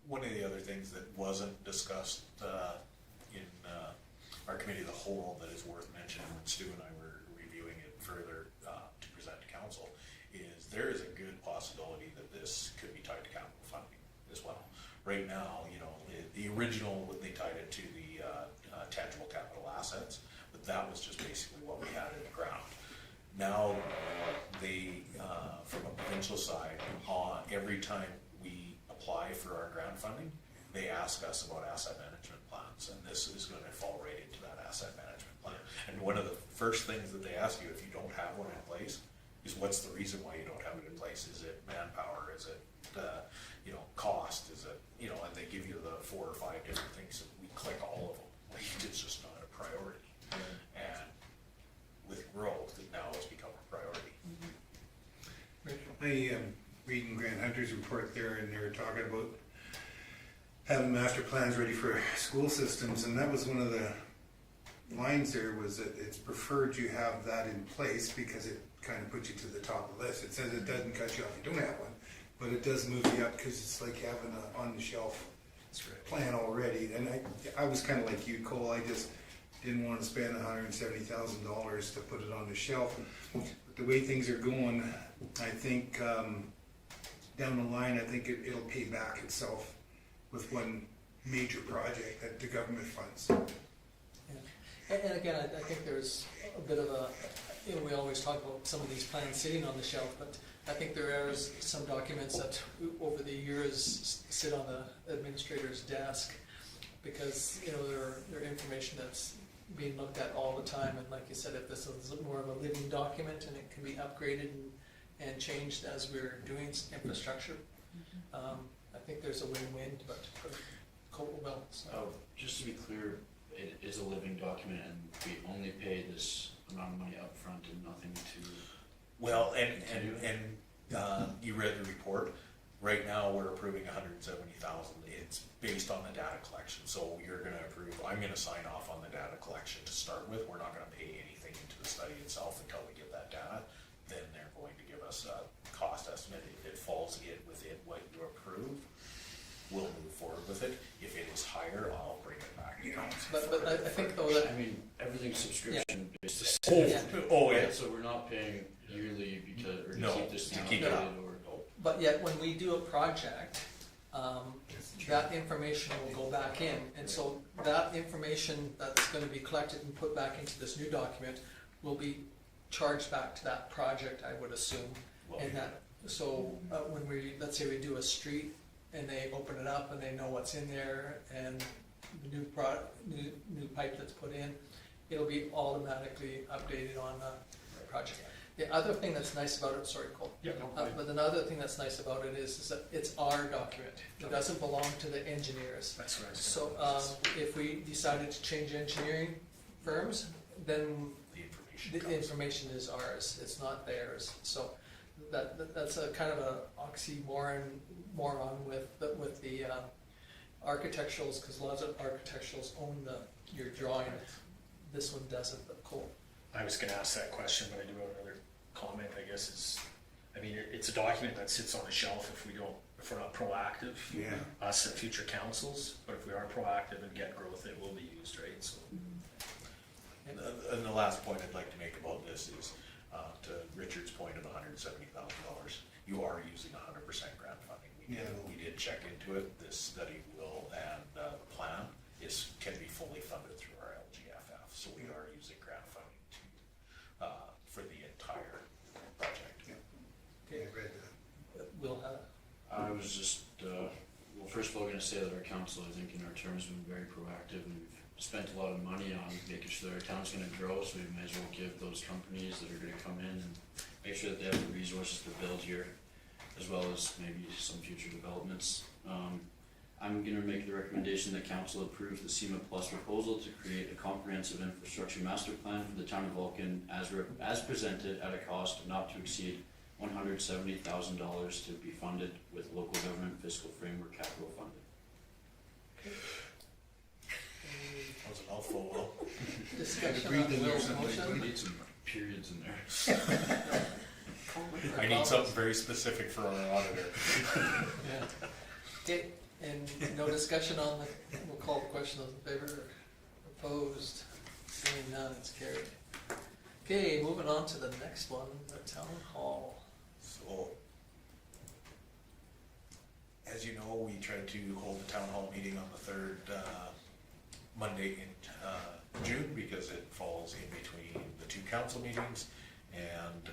One of the other things that wasn't discussed in our committee of the whole that is worth mentioning when Stu and I were reviewing it further to present to council is there is a good possibility that this could be tied to capital funding as well. Right now, you know, the original, they tied it to the tangible capital assets, but that was just basically what we had in the ground. Now, they, from a provincial side, every time we apply for our grant funding, they ask us about asset management plans, and this is going to fall right into that asset management plan. And one of the first things that they ask you if you don't have one in place is what's the reason why you don't have it in place? Is it manpower? Is it you know, cost? Is it, you know, and they give you the 4 or 5 different things, and we click all of them. Like, it's just not a priority. And with growth, it now has become a priority. I am reading Grant Hunter's report there, and they were talking about having master plans ready for school systems, and that was one of the lines there, was that it's preferred you have that in place because it kind of puts you to the top of the list. It says it doesn't cut you off if you don't have one, but it does move you up because it's like having an on-the-shelf plan already. And I was kind of like you, Cole. I just didn't want to spend $170,000 to put it on the shelf. But the way things are going, I think down the line, I think it'll pay back itself with one major project that the government funds. Yeah. And again, I think there's a bit of a, you know, we always talk about some of these plans sitting on the shelf, but I think there is some documents that over the years sit on the administrator's desk because, you know, they're information that's being looked at all the time. And like you said, if this is more of a living document and it can be upgraded and changed as we're doing infrastructure, I think there's a win-win, but Cole will. So. Oh, just to be clear, it is a living document and we only pay this amount of money up front and nothing to... Well, and you read the report. Right now, we're approving $170,000. It's based on the data collection. So you're going to approve. I'm going to sign off on the data collection to start with. We're not going to pay anything into the study itself until we get that data. Then they're going to give us a cost estimate. If it falls within what you approve, we'll move forward with it. If it is higher, I'll bring it back to council. But I think though that I mean, everything's subscription based. Oh, yeah. Right, so we're not paying yearly because, or to No, keep this to down keep it up. or... But yet, when we do a project, that information will go back in, and so that information that's going to be collected and put back into this new document will be charged back to that project, I would assume. And that, so when we, let's say we do a street and they open it up and they know what's in there and the new pipe that's put in, it'll be automatically updated on the project. The other thing that's nice about it, sorry, Cole. Yeah, But another thing that's nice about it is that it's our document. It doesn't belong to the engineers. That's what I was So gonna if we decided to change engineering firms, then The the information is ours. It's not theirs. So that's a kind of a oxymoron with the architecturals, because lots of architecturals own your drawing. This one doesn't, but cool. I was going to ask that question, but I do have another comment, I guess, is I mean, it's a document that sits on a shelf if we're not proactive. Yeah. Us and future councils, but if we are proactive and get growth, it will be used, right? So, And the last point I'd like to make about this is, to Richard's point of $170,000, you are using 100% grant funding. We did check into it. This study will, and the plan can be fully funded through our LGFF. So we are using grant funding for the entire project. I read that. We'll, I was just, well, first of all, gonna say that our council, I think in our term has been very proactive, and we've spent a lot of money on making sure that our town's gonna grow, so we might as well give those companies that are gonna come in and make sure that they have the resources to build here, as well as maybe some future developments. I'm gonna make the recommendation that council approves the SEMA Plus proposal to create a comprehensive infrastructure master plan for the town of Vulcan as presented at a cost of not to exceed $170,000 to be funded with local government fiscal framework capital funding. That was a mouthful, Will. discussion Read on in there Will's something. We motion. need some periods in there. I need something very specific for our auditor. Yeah. Okay, and no discussion on the, we'll call the question, those in favor, opposed, seeing none, it's carried. Okay, moving on to the next one, the town hall. So, as you know, we tried to hold the town hall meeting on the third Monday in June because it falls in between the two council meetings and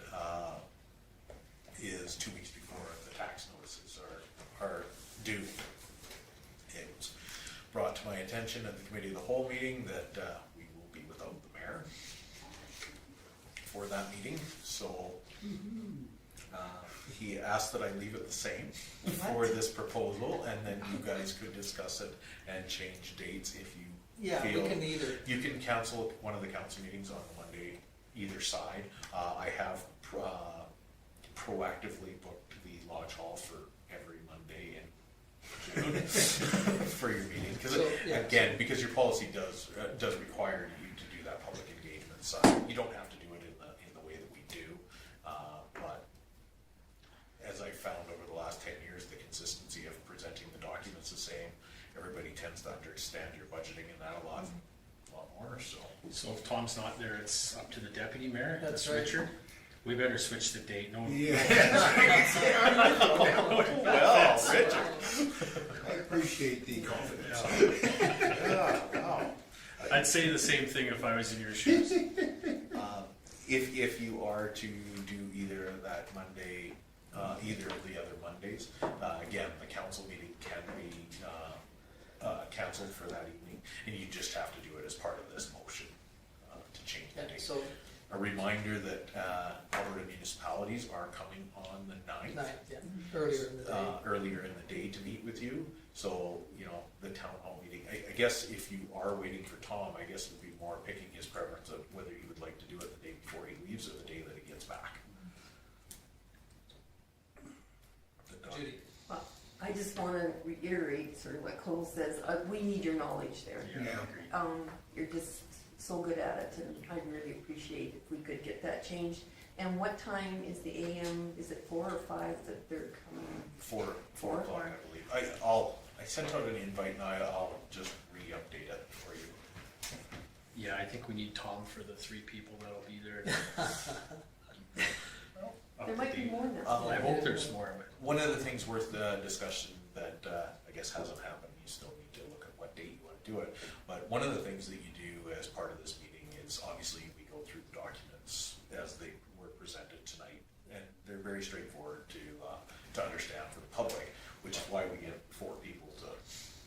is 2 weeks before the tax notices are due. It was brought to my attention at the committee of the whole meeting that we will be without the mayor for that meeting, so he asked that I leave it the same for this proposal, and then you guys could discuss it and change dates if you Yeah, we feel. can either, You can cancel one of the council meetings on Monday, either side. I have proactively booked the Lodge Hall for every Monday in June for your meeting, because So, yeah. again, because your policy does require you to do that public engagement side. You don't have to do it in the way that we do, but as I found over the last 10 years, the consistency of presenting the documents the same, everybody tends to understand your budgeting and that a lot more, so. so if Tom's not there, it's up to the deputy mayor, That's that's right. Richard. We better switch the date, no? Yeah, Well, Richard. I appreciate the confidence. I'd say the same thing if I was in your shoes. If you are to do either that Monday, either of the other Mondays, again, the council meeting can be canceled for that evening, and you just have to do it as part of this motion to change the yeah, date. so, A reminder that Alberta municipalities are coming on the 9th. yeah, earlier in the day. Earlier in the day to meet with you, so, the town hall meeting, I guess if you are waiting for Tom, I guess it would be more picking his preference of whether you would like to do it the day before he leaves or the day that he gets back. Judy, Well, I just want to reiterate sort of what Cole says, we need your knowledge there. Yeah. You're just so good at it, and I'd really appreciate if we could get that changed. And what time is the AM, is it 4 or 5 that they're coming? 4 Four? o'clock, I believe. I sent out an invite and I'll just re-update it for you. Yeah, I think we need Tom for the 3 people that'll be there. Up There to might be date. more now. Oh, I hope there's more, but One of the things worth discussion that I guess hasn't happened, you still need to look at what date you want to do it, but one of the things that you do as part of this meeting is obviously we go through the documents as they were presented tonight, and they're very straightforward to understand for the public, which is why we get 4 people to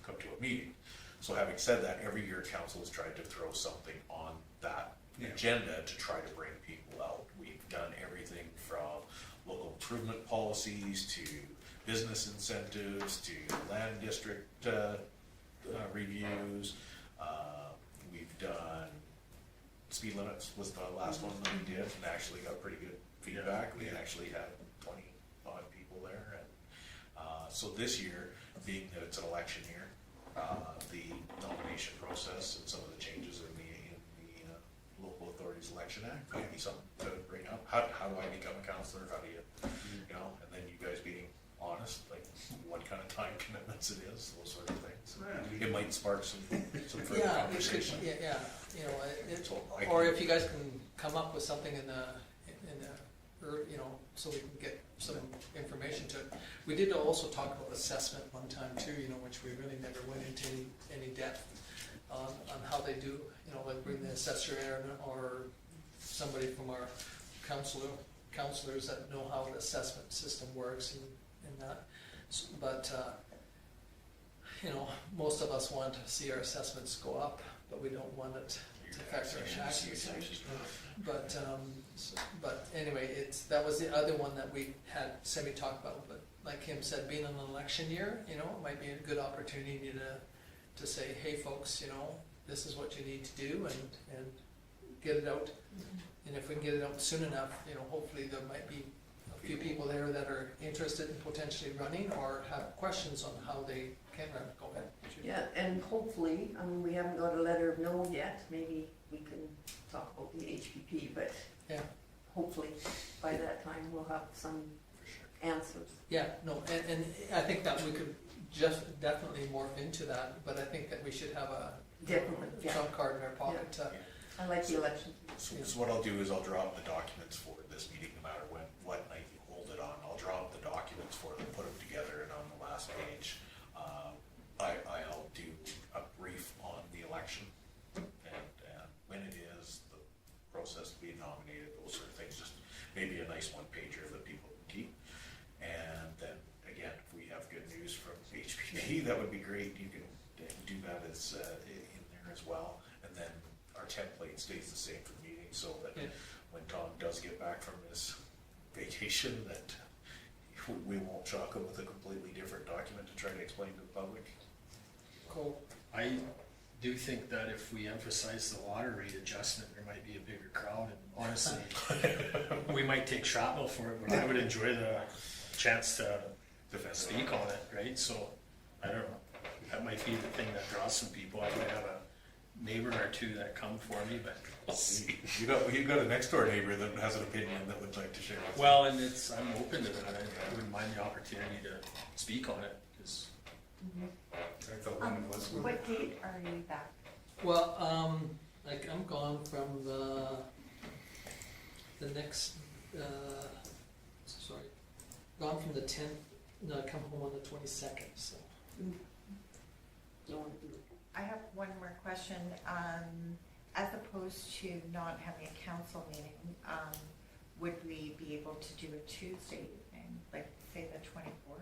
come to a meeting. So having said that, every year council has tried to throw something on that agenda to try to bring people out. We've done everything from local improvement policies to business incentives to land district reviews. We've done speed limits was the last one that we did, and actually got pretty good feedback. We actually had 20 odd people there, and so this year, being that it's an election year, the nomination process and some of the changes in the Local Authorities Election Act might be something to bring up. How do I become a councillor? How do you once it is, those sort of things. Yeah, It might spark some further Yeah, conversation. yeah, you know, So I or can- if you guys can come up with something or, you know, so we can get some information to it. We did also talk about assessment one time too, you know, which we really never went into any depth on how they do, you know, like bring the assessor in or somebody from our counselors that know how the assessment system works and that. But, you know, most of us want to see our assessments go up, but we don't want it to affect our taxes. But anyway, that was the other one that we had Semi talk about, but like him said, being an election year, you know, it might be a good opportunity to say, hey folks, you know, this is what you need to do and get it out. And if we can get it out soon enough, you know, hopefully there might be a few people there that are interested in potentially running or have questions on how they can run. Go ahead. Judy. Yeah, and hopefully, I mean, we haven't got a letter of no yet, maybe we can talk about the HPP, but Yeah. hopefully by that time we'll have some answers. Yeah, no, and I think that we could just definitely morph into that, but I think that we should have a Definitely, yeah. trump card in our pocket. I like the election. So what I'll do is I'll draw up the documents for this meeting, no matter what night you hold it on. I'll draw up the documents for them, put them together, and on the last page, I'll do a brief on the election and when it is, the process to be nominated, those sort of things. Just maybe a nice one pager that people can keep. And then again, if we have good news from HPP, that would be great. You can do that as in there as well. And then our template stays the same for the meeting, so that Yeah. when Tom does get back from his vacation, that we won't shock him with a completely different document to try to explain to the public. Cool. I do think that if we emphasize the water rate adjustment, there might be a bigger crowd, and honestly, we might take shrapnel for it, but I would enjoy the chance to speak on it, right? So, I don't know, that might be the thing that draws some people. I might have a neighbor or two that come for me, but we'll see. You got a next door neighbor that has an opinion that would like to share with you. Well, and I'm open to that. I wouldn't mind the opportunity to speak on it, because I thought one was. What date are you back? Well, like I'm gone from the next, gone from the 10th, no, I come home on the 22nd, so. I have one more question. As opposed to not having a council meeting, would we be able to do a Tuesday evening, like say the 24th?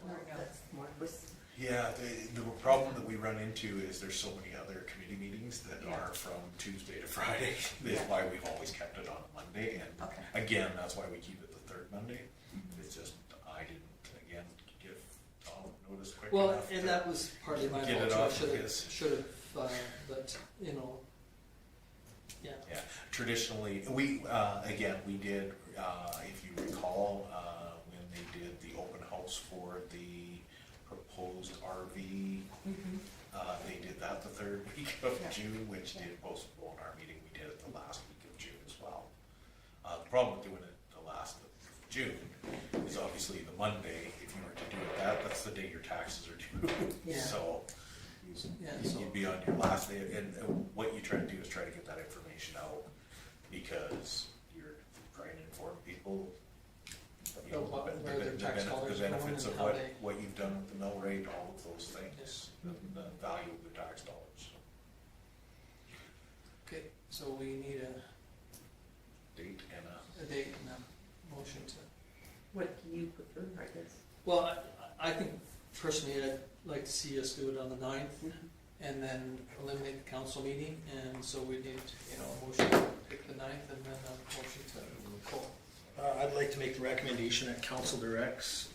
Or no? That's more with Yeah, the problem that we run into is there's so many other committee meetings that Yeah. are from Tuesday to Friday. That's Yeah. why we've always kept it on Monday, and Okay. again, that's why we keep it the third Monday. It's just, I didn't, again, give Tom notice quick Well, enough. and to- that was partly my Get fault it too. I off of his- should have, but, you know, yeah. Yeah, traditionally, again, we did, if you recall, when they did the open house for the proposed RV, they did that the third week of Yeah. June, which did postpone our meeting. We did it the last week of June as well. The problem with doing it the last of June is obviously the Monday. If you were to do it that's the day your taxes are due. Yeah. So Yeah, so- you'd be on your last day, and what you try to do is try to get that information out, because you're trying to inform people, you know, Where their tax dollars the are going benefits and of how they- what you've done with the mill rate, all of those things, the value of the tax dollars. Okay, so we need Date and a date and a motion to. what do you prefer, I guess? Well, I think personally, I'd like to see us do it on the 9th and then eliminate the council meeting, and so we need, you know, a motion to pick the 9th and then a motion to call. I'd like to make the recommendation that council directs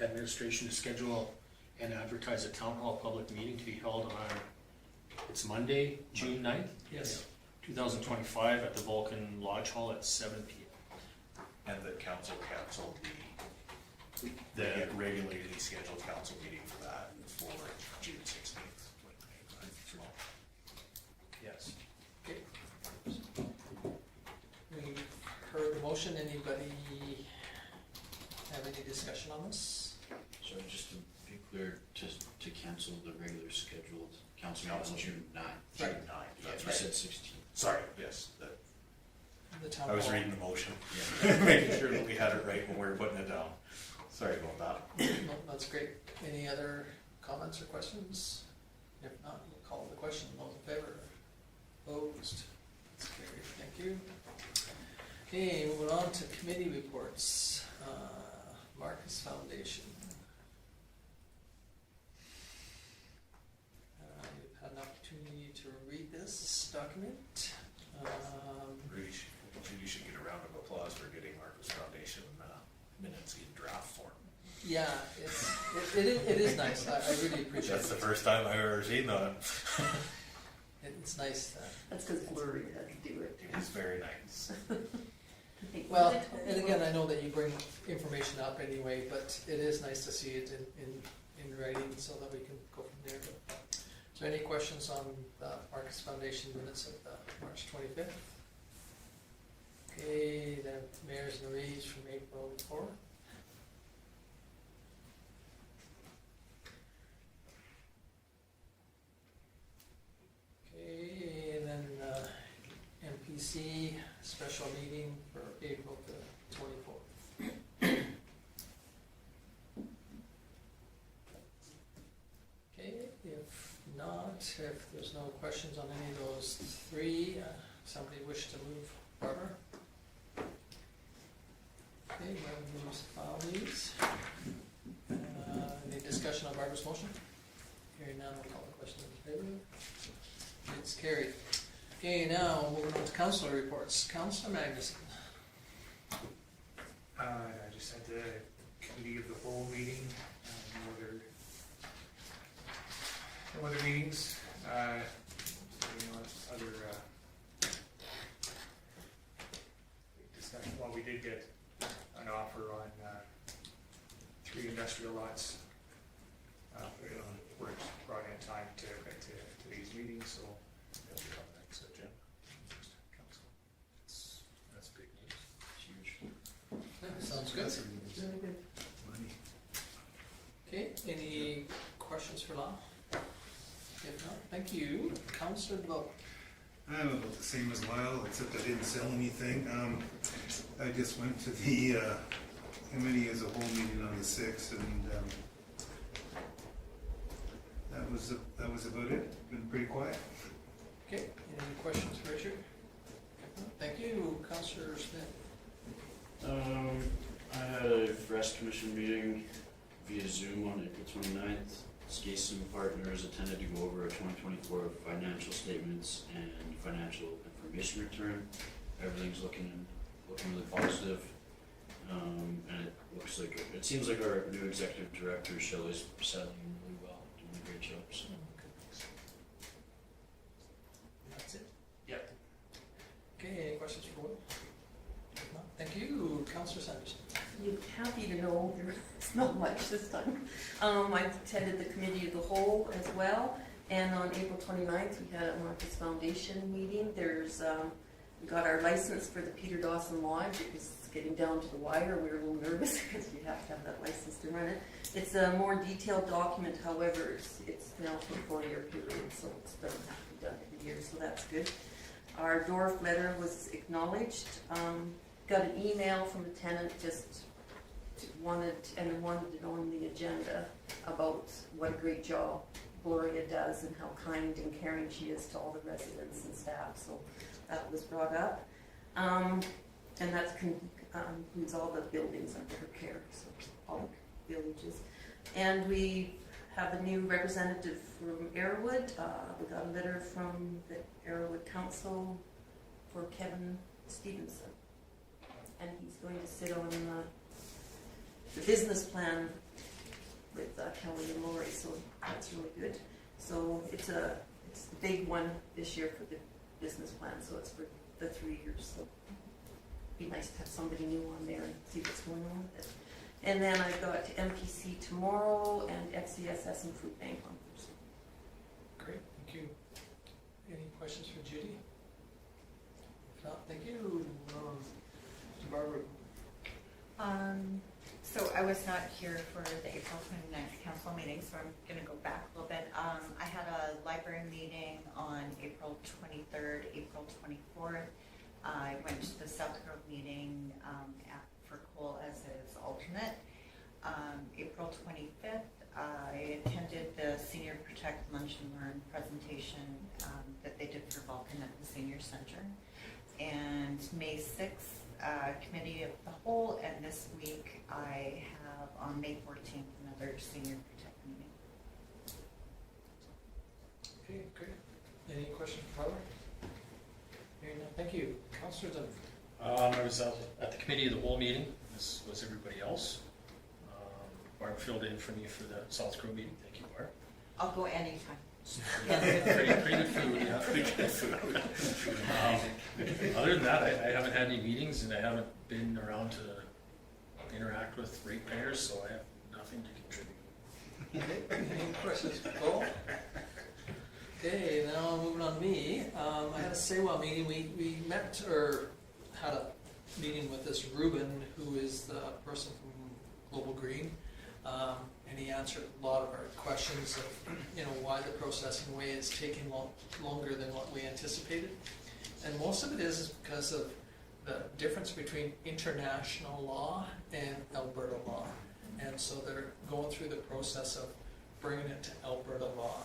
administration to schedule and advertise a town hall public meeting to be held on, it's Monday, June 9th, Yes. 2025 at the Vulcan Lodge Hall at 7 p.m. and that council canceled the The- regularly scheduled council meeting for that for June 16th. as well. Yes. Okay. We've heard the motion. Anybody have any discussion on this? So just to be clear to cancel the regular scheduled council Council. meeting June 9th. June Right. 9th, Yeah, that's you right. said 16th. Sorry, yes, The town I was hall. reading the motion, Yeah. making sure that we had it right when we were putting it down. Sorry about that. No, that's great. Any other comments or questions? If not, we'll call the question. Those in favor? Opposed? That's carried. Thank you. Okay, moving on to committee reports. Marcus Foundation. You've had an opportunity to read this document. Really, you should get a round of applause for getting Marcus Foundation minutes in draft form. Yeah, it is nice. I really appreciate That's the it. first time I've ever seen that. It's nice. That's because Gloria had to do it. It is very nice. Well, and again, I know that you bring information up anyway, but it is nice to see it in writing so that we can go from there. But, is there any questions on the Marcus Foundation minutes of the March 25th? Okay, the Mayor's and Reeves from April 4th. Okay, and then MPC special meeting for April the 24th. Okay, if not, if there's no questions on any of those three, somebody wish to move Barbara? Okay, Barbara moves these. Any discussion on Barbara's motion? Hearing none, I'll call the question in favor. It's carried. Okay, now moving on to councilor reports. Councilor Magnuson. I just had the committee of the whole meeting, no other meetings, other discussion. Well, we did get an offer on 3 industrial lots. Were brought in time to get to these meetings, so They'll be on the next agenda. Council. That's big news. Huge. Sounds good. Really good. Okay, any questions for Lyle? If not, thank you. Councilor DeVoe. I'm about the same as Lyle, except I didn't sell anything. I just went to the committee as a whole meeting on the 6th, and that was about it. Been pretty quiet. Okay, any questions for Richard? If not, thank you. Councilor Smith. I had a Forest Commission meeting via Zoom on April 29th. Skason Partners attended to go over our 2024 financial statements and financial information return. Everything's looking really positive. And it seems like our new executive director, Shelley's settling in really well, doing a great job. So. That's it. Yep. Okay, any questions for Will? If not, thank you. Councilor Sanderson. You're happy to know there's not much this time. I attended the committee of the whole as well, and on April 29th, we had a Marcus Foundation meeting. We got our license for the Peter Dawson Lodge. It was getting down to the wire. We were a little nervous because you have to have that license to run it. It's a more detailed document, however, it's now for a 4-year period, so it doesn't have to be done every year, so that's good. Our DORF letter was acknowledged. Got an email from a tenant just wanted it on the agenda about what a great job Gloria does and how kind and caring she is to all the residents and staff, so that was brought up. And that includes all the buildings under her care, so all the villages. And we have a new representative from Arrowwood. We got a letter from the Arrowwood Council for Kevin Stevenson. And he's going to sit on the business plan with Kelly and Lori, so that's really good. So it's the big one this year for the business plan, so it's for the 3 years. So it'd be nice to have somebody new on there and see what's going on with it. And then I've got MPC tomorrow and FCSS and Food Bank on Thursday. Great, thank you. Any questions for Judy? If not, thank you. Mr. Barbara. So I was not here for the April 29th council meeting, so I'm gonna go back a little bit. I had a library meeting on April 23rd, April 24th. I went to the South Grove meeting for Cole as his alternate. April 25th, I attended the Senior Protect Lunch and Learn presentation that they did for Vulcan at the Senior Center. And May 6th, Committee of the Whole, and this week I have on May 14th another Senior Protect meeting. Okay, great. Any questions for Tyler? Hearing none, thank you. Councillor Dunn. I was at the committee of the whole meeting, as was everybody else. Barb filled in for me for the South Grove meeting, thank you, Barb. I'll go anytime. Pretty good food, yeah. Pretty good food. Other than that, I haven't had any meetings and I haven't been around to interact with ratepayers, so I have nothing to contribute. Okay, any questions for Cole? Okay, now moving on to me. I had a SEWA meeting. We met or had a meeting with this Ruben, who is the person from Global Green. And he answered a lot of our questions of, why the processing way is taking longer than what we anticipated. And most of it is because of the difference between international law and Alberta law. And so they're going through the process of bringing it to Alberta law.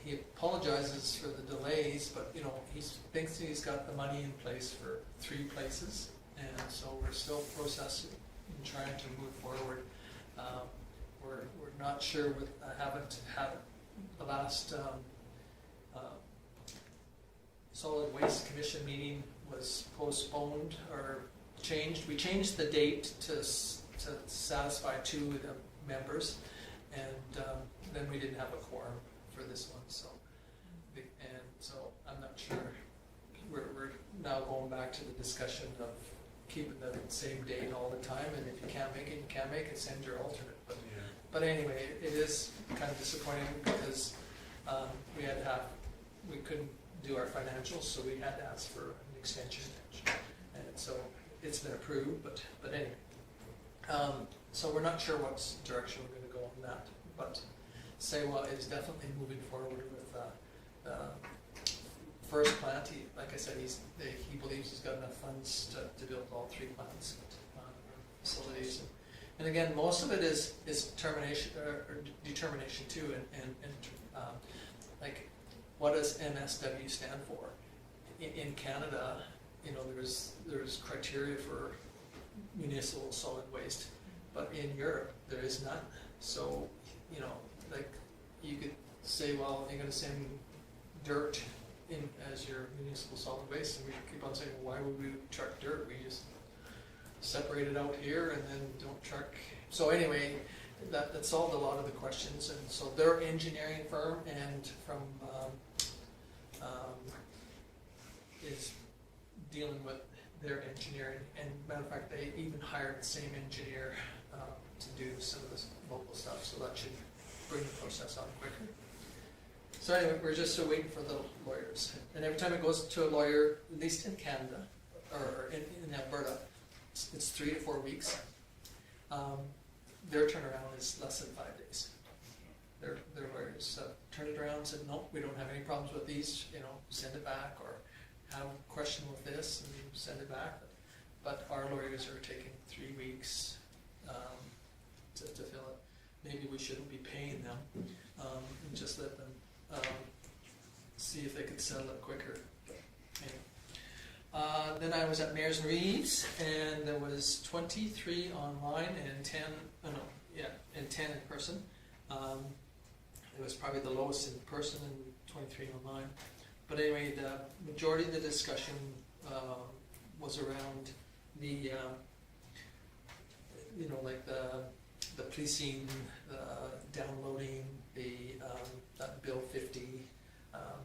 He apologizes for the delays, but he thinks he's got the money in place for 3 places. And so we're still processing and trying to move forward. We're not sure. I haven't had the last Solid Waste Commission meeting was postponed or changed. We changed the date to satisfy 2 of the members, and then we didn't have a quorum for this one. So I'm not sure. We're now going back to the discussion of keeping the same date all the time, and if you can't make it, you can't make it, send your alternate. But anyway, it is kind of disappointing because we couldn't do our financials, so we had to ask for an extension. And so it's been approved, but anyway. So we're not sure what direction we're going to go on that, but SEWA is definitely moving forward with the first plant. Like I said, he believes he's got enough funds to build all 3 plants, facilities. And again, most of it is termination or determination too, and like, what does MSW stand for? In Canada, there's criteria for municipal solid waste, but in Europe there is none. So like, you could say, well, you're going to send dirt in as your municipal solid waste, and we keep on saying, well, why would we truck dirt? We just separate it out here and then don't truck. So anyway, that solved a lot of the questions, and so their engineering firm and from is dealing with their engineering, and matter of fact, they even hired the same engineer to do some of this local stuff, so that should bring the process on quicker. So anyway, we're just still waiting for the lawyers, and every time it goes to a lawyer, at least in Canada or in Alberta, it's 3 to 4 weeks. Their turnaround is less than 5 days. Their lawyers turned it around and said, nope, we don't have any problems with these, send it back, or have a question with this and send it back. But our lawyers are taking 3 weeks to fill it. Maybe we shouldn't be paying them, and just let them see if they could settle it quicker. Anyway. Then I was at Mayors and Reeves, and there was 23 online and 10 in person. It was probably the lowest in person and 23 online. But anyway, the majority of the discussion was around the, like the policing, downloading, that Bill 50.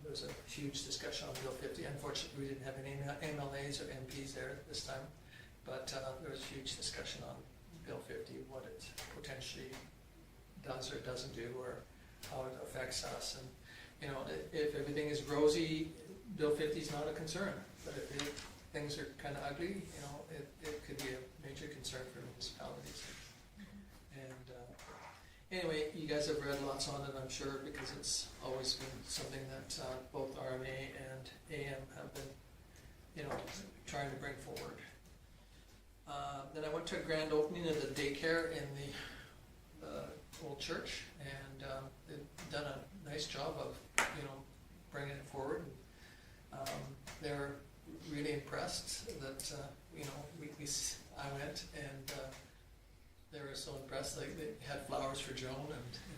There was a huge discussion on Bill 50. Unfortunately, we didn't have any MLAs or MPs there this time, but there was a huge discussion on Bill 50, what it potentially does or doesn't do, or how it affects us. And if everything is rosy, Bill 50 is not a concern. But things are kind of ugly, you know, it could be a major concern for municipalities. And anyway, you guys have read lots on it, I'm sure, because it's always been something that both RMA and AM have been, you know, trying to bring forward. Then I went to a grand opening of the daycare in the old church, and they've done a nice job of, you know, bringing it forward. And, they're really impressed that, you know, I went and they were so impressed. They had flowers for Joan,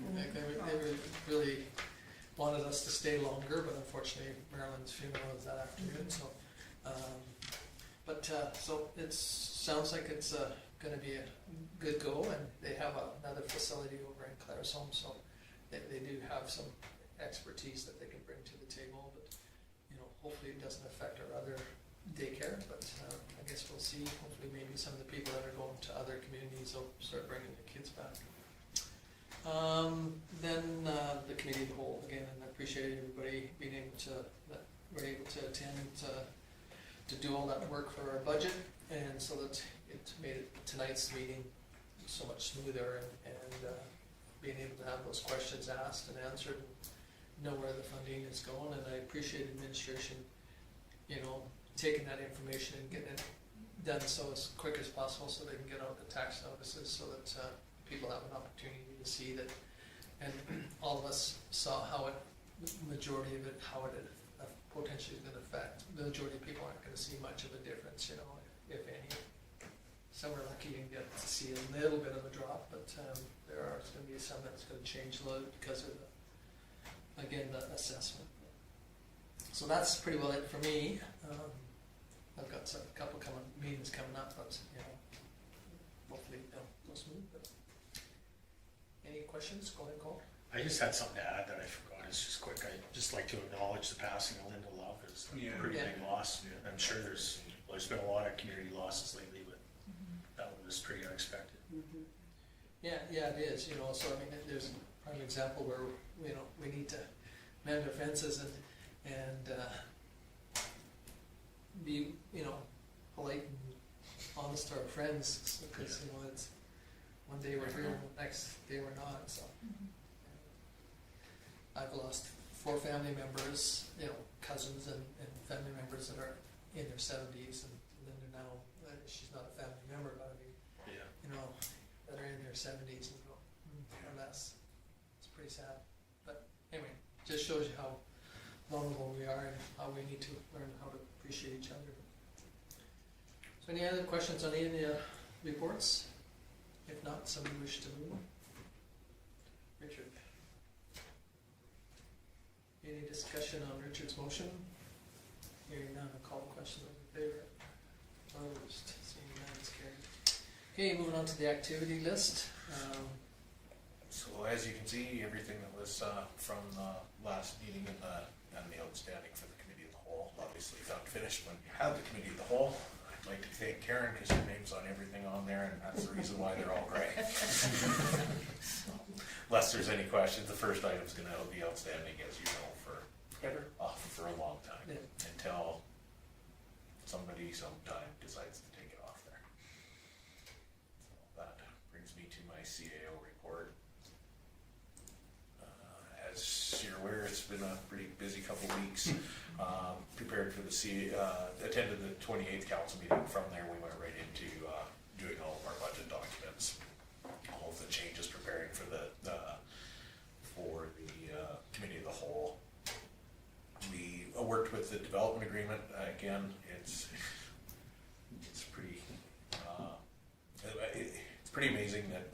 and they were really wanted us to stay longer, but unfortunately Marilyn's funeral was that afternoon. So, so it sounds like it's going to be a good go, and they have another facility over in Claire's home, so they do have some expertise that they can bring to the table. But you know, hopefully it doesn't affect our other daycare. But I guess we'll see. Hopefully, maybe some of the people that are going to other communities will start bringing their kids back. Then the committee of the whole again, and I appreciate everybody being able to that we're able to attend to do all that work for our budget, and so that it made tonight's meeting so much smoother, and being able to have those questions asked and answered, and know where the funding is going. And I appreciate administration, you know, taking that information and getting it done so as quick as possible, so they can get out the tax notices, so that people have an opportunity to see that. And all of us saw how it, majority of it, how it potentially is going to affect. The majority of people aren't going to see much of a difference, you know, if any. Some are lucky and get to see a little bit of a drop, but there are going to be some that's going to change a little because of the assessment. So that's pretty well it for me. I've got a couple meetings coming up, but you know, hopefully they'll go smooth. But any questions? Go ahead, Cole. I just had something to add that I forgot. It's just quick. I'd just like to acknowledge the passing of Linda Love. It's a pretty big loss. I'm sure there's been a lot of community losses lately, but that one was pretty unexpected. Yeah, it is. You know, so I mean, there's a prime example where you know we need to mend our fences and be, you know, polite and honest to our friends, because you know it's one day we're here and the next day we're not. So I've lost 4 family members, you know, cousins and family members that are in their 70s, and Linda now, she's not a family member, but I mean, you know, that are in their 70s and go, or less. It's pretty sad. But anyway, just shows you how vulnerable we are and how we need to learn how to appreciate each other. So any other questions on any of the reports? If not, somebody wish to move? Richard. Any discussion on Richard's motion? Hearing none, I'll call the question. Those in favor? Opposed? Seeing none, it's carried. Okay, moving on to the activity list. So as you can see, everything that was from the last meeting and the outstanding for the committee of the whole obviously got finished when you have the committee of the whole. I'd like to thank Karen because her name's on everything on there, and that's the reason why they're all gray. So, unless there's any questions, the first item's going to be outstanding, as you know, for a long time, until somebody sometime decides to take it off there. So that brings me to my CAO report. As you're aware, it's been a pretty busy couple weeks. Prepared for the attended the 28th council meeting. From there, we went right into doing all of our budget documents, all of the changes, preparing for the committee of the whole. We worked with the development agreement. Again, it's pretty it's pretty amazing that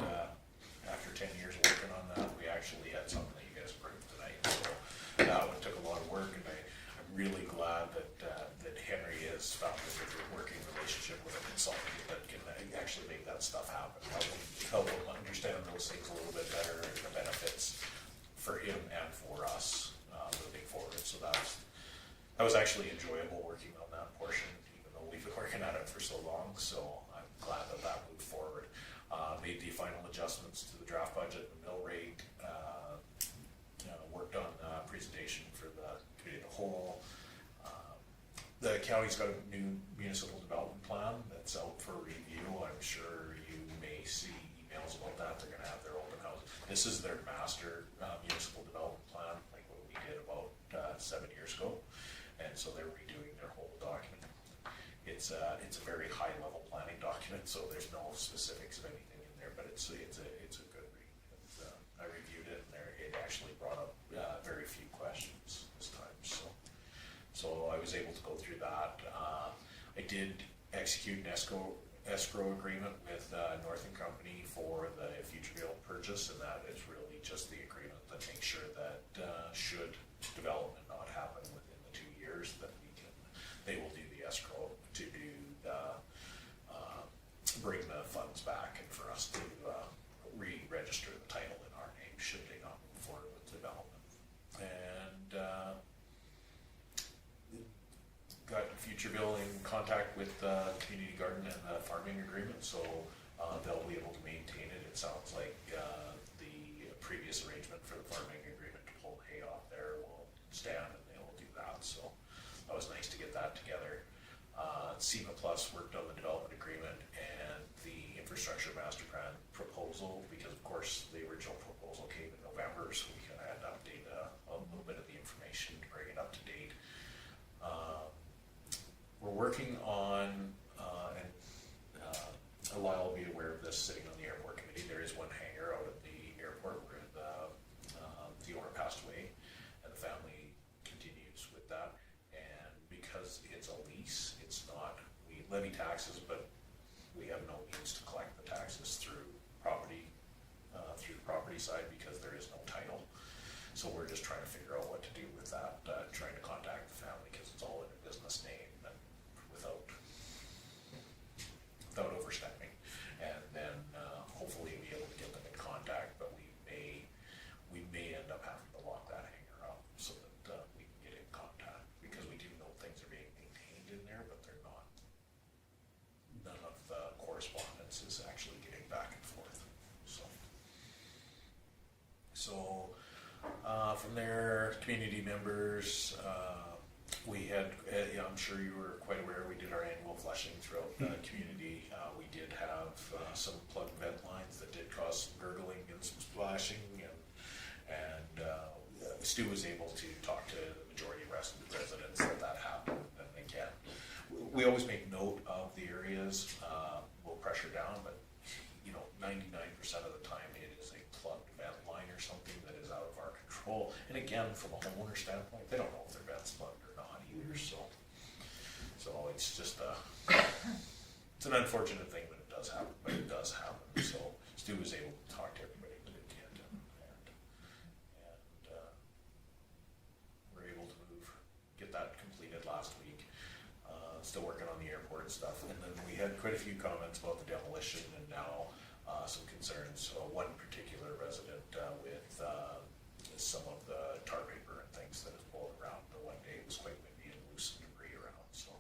after 10 years working on that, we actually had something that you guys approved tonight. So that one took a lot of work, and I'm really glad that Henry has found a good working relationship with a consultant that can actually make that stuff happen. Help him understand those things a little bit better, and the benefits for him and for us moving forward. So that was actually enjoyable working on that portion, even though we've been working at it for so long. So I'm glad that moved forward. Made the final adjustments to the draft budget and mill rate. Worked on a presentation for the committee of the whole. The county's got a new municipal development plan that's out for review. I'm sure you may see emails about that. They're gonna have their open house. This is their master municipal development plan, like what we did about 7 years ago. And so they're redoing their whole document. It's a very high level planning document, so there's no specifics of anything in there, but it's a good read. I reviewed it, and it actually brought up very few questions this time. So I was able to go through that. I did execute an escrow agreement with North and Company for the Futureville purchase, and that is really just the agreement that makes sure that should development not happen within the 2 years, that they will do the escrow to do bring the funds back and for us to re-register the title in our name should they not move forward with development. And got Futureville in contact with the community garden and the farming agreement, so they'll be able to maintain it. It sounds like the previous arrangement for the farming agreement to pull hay off there will stand, and they will do that. So that was nice to get that together. SEMA Plus worked on the development agreement and the infrastructure master plan proposal, because of course the original proposal came in November, so we kind of had to update a little bit of the information to bring it up to date. We're working on, and Lyle will be aware of this sitting on the airport committee, there is one hangar out at the airport where the owner passed away, and the family continues with that. And because it's a lease, it's not, we levy taxes, but we have no means to collect the taxes through the property side because there is no title. So we're just trying to figure out what to do with that, trying to contact the family because it's all in a business name and without overstepping. And then hopefully be able to get them in contact, but we may end up having to lock that hangar up so that we can get in contact, because we do know things are being maintained in there, but they're not. None of the correspondence is actually getting back and forth. So from there, community members, we had, I'm sure you were quite aware, we did our annual flushing throughout the community. We did have some plug vent lines that did cause some gurgling and some splashing, and Stu was able to talk to the majority of residents that happened. And again, we always make note of the areas, we'll pressure down, but 99% of the time it is a plugged vent line or something that is out of our control. And again, from a homeowner standpoint, they don't know if their vent's plugged or not either. So it's just it's an unfortunate thing that it does happen, but it does happen. So Stu was able to talk to everybody that it did, and we're able to get that completed last week. Still working on the airport stuff, and then we had quite a few comments about the demolition, and now some concerns. One particular resident with some of the tar paper and things that is blowing around. The one day it was quite windy and loose debris around. So,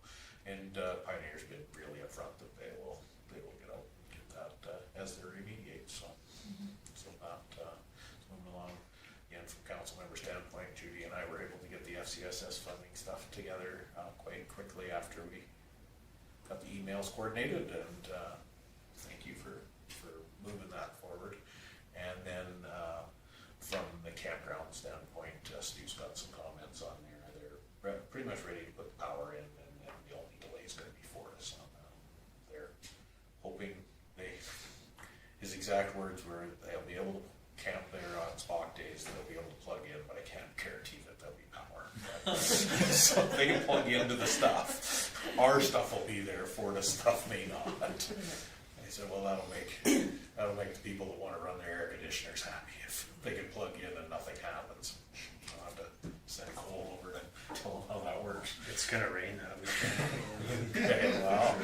and Pioneer's been really upfront that they will get out and get that as they remediate. So moving along. Again, from council member standpoint, Judy and I were able to get the FCSS funding stuff together quite quickly after we got the emails coordinated, and thank you for moving that forward. And then from the campground standpoint, Stu's got some comments on there. They're pretty much ready to put the power in, and the only delay is going to be Fortis on that. They're hoping his exact words were they'll be able to camp there on Spock days, they'll be able to plug in, but I can't guarantee that there'll be power. So they can plug into the stuff. Our stuff will be there, Fortis stuff may not. I said, well, that'll make the people that want to run their air conditioners happy if they can plug in and nothing happens. I'll have to send Cole over to tell them how that works. It's gonna rain that weekend. Okay, well,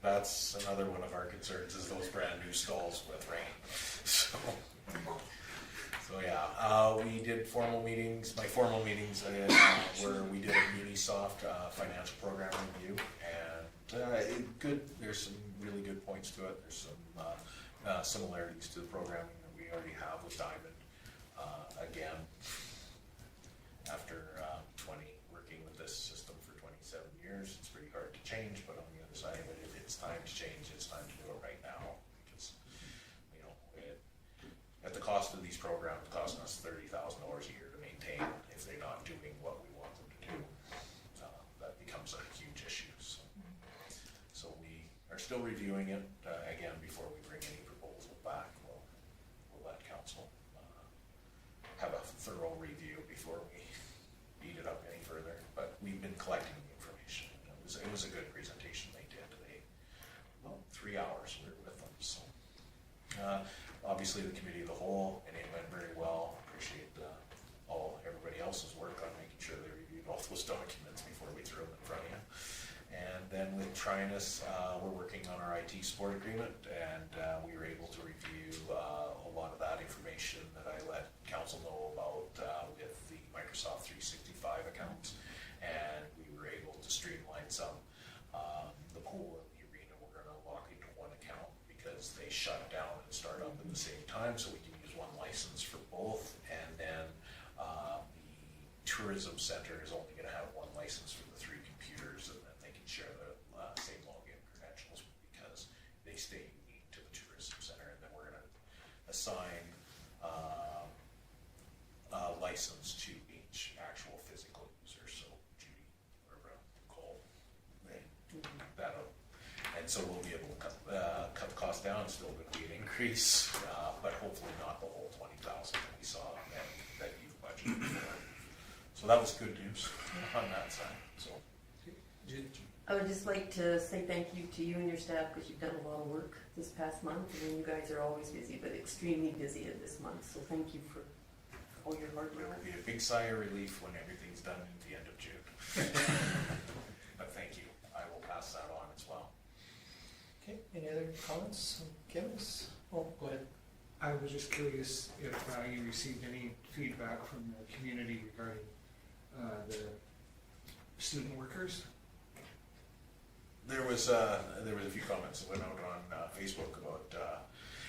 that's another one of our concerns is those brand new stalls with rain. So yeah, we did formal meetings. My formal meetings were we did a Unisoft financial program review, and good. There's some really good points to it. There's some similarities to the programming that we already have with Diamond. Again, after working with this system for 27 years, it's pretty change, but on the other side of it, if it's time to change, it's time to do it right now. Because, you know, at the cost of these programs, costing us $30,000 a year to maintain, if they're not doing what we want them to do, that becomes a huge issue. So we are still reviewing it. Again, before we bring any proposal back, we'll let council have a thorough review before we beat it up any further. But we've been collecting the information. It was a good presentation they did today. Well, 3 hours we were with them. So obviously the committee of the whole, and it went very well. Appreciate everybody else's work on making sure they reviewed all those documents before we threw them in front of you. And then with Trinus, we're working on our IT support agreement, and we were able to review a lot of that information that I let council know about with the Microsoft 365 accounts, and we were able to streamline some. The pool and the arena we're going to lock into one account because they shut down and start up at the same time, so we can use one license for both. And then the tourism center is only going to have one license for the 3 computers, and then they can share the same login credentials because they stay unique to the tourism center. And then we're going to assign a license to each actual physical user. So Judy or Cole, that'll, and so we'll be able to cut the cost down. It's still going to be an increase, but hopefully not the whole 20,000 that we saw that you've budgeted for. So that was good news on that side. So Judy? I would just like to say thank you to you and your staff because you've done a lot of work this past month. I mean, you guys are always busy, but extremely busy at this month. So thank you for all your hard there work. will be a big sigh of relief when everything's done at the end of June. But thank you. I will pass that on as well. Okay, any other comments on Kevin's? Oh, go ahead. I was just curious if you received any feedback from the community regarding the student workers. There was a few comments that went out on Facebook about,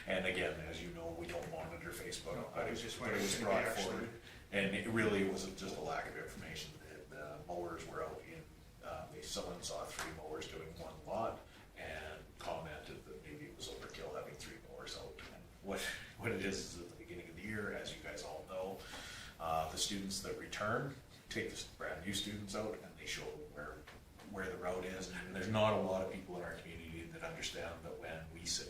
and again, as you know, we don't monitor Facebook. No, but I was just but wondering it was if they brought actually- forward, and it really wasn't just a lack of information. The mowers were out in. Someone saw 3 mowers doing one lot and commented that maybe it was overkill having 3 mowers out. And what it is at the beginning of the year, as you guys all know, the students that return take the brand new students out and they show where the route is. And there's not a lot of people in our community that understand that when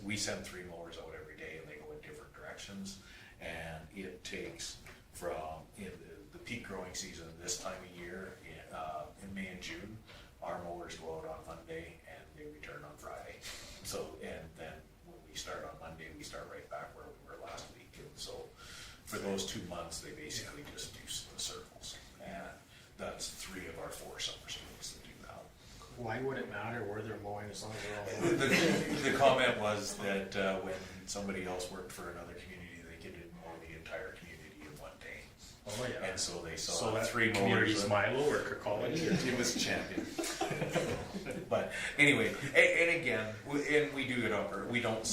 we send 3 mowers out every day and they go in different directions, and it takes from in the peak growing season this time of year in May and June, our mowers go out on Monday and they return on Friday. So, and then when we start on Monday, we start right back where we were last week. And so for those 2 months, they basically just do the circles. And that's 3 of our 4 summer students that do that. Why would it matter where they're mowing as long as they're all mowing? The comment was that when somebody else worked for another community, they could mow the entire community in one day. Oh, yeah. And so they So saw that 3 community's mowers. Milo or Colony? It was Champion. But anyway, and again, we do it up, we don't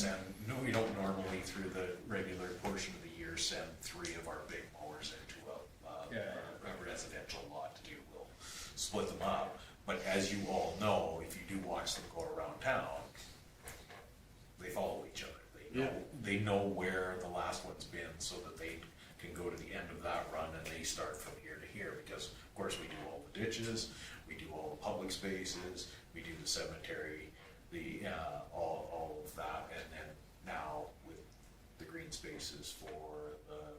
normally through the regular portion of the year send 3 of our big mowers into a residential lot to do. We'll split them up. But as you all know, if you do watch them go around town, they follow each other. They know where the last one's been so that they can go to the end of that run and they start from here to here. Because of course we do all the ditches, we do all the public spaces, we do the cemetery, all of that, and then now with the green spaces for the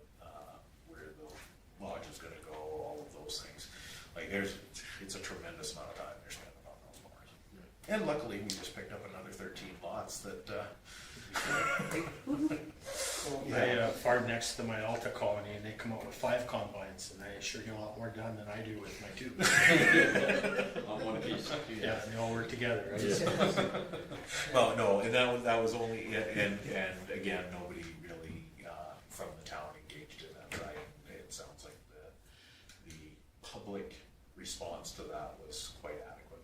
where the lodge is going to go, all of those things. Like it's a tremendous amount of time they're spending on those mowers. And luckily, we just picked up another 13 lots that. I farm next to my Alta colony and they come out with 5 combines and I sure get a lot more done than I do with my 2. On one piece. Yeah, and they all work together, right? Well, no, and that was only, and again, nobody really from the town engaged in that, right? It sounds like the public response to that was quite adequate.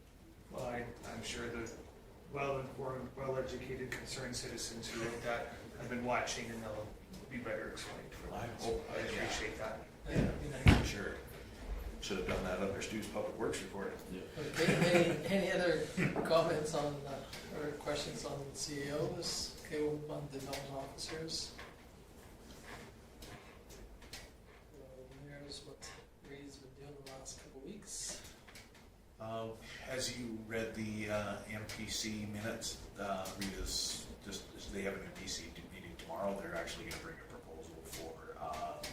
Well, I'm sure the well-informed, well-educated, concerned citizens who wrote that have been watching and they'll be better explained for them. I hope. I appreciate that. Yeah, sure. Should have done that under Stu's Public Works report. Okay, any other comments on, or questions on CEOs? Okay, we'll move on to development officers. Here's what Reed's been doing the last couple weeks. As you read the MPC minutes, Rita's they have an MPC meeting tomorrow. They're actually going to bring a proposal for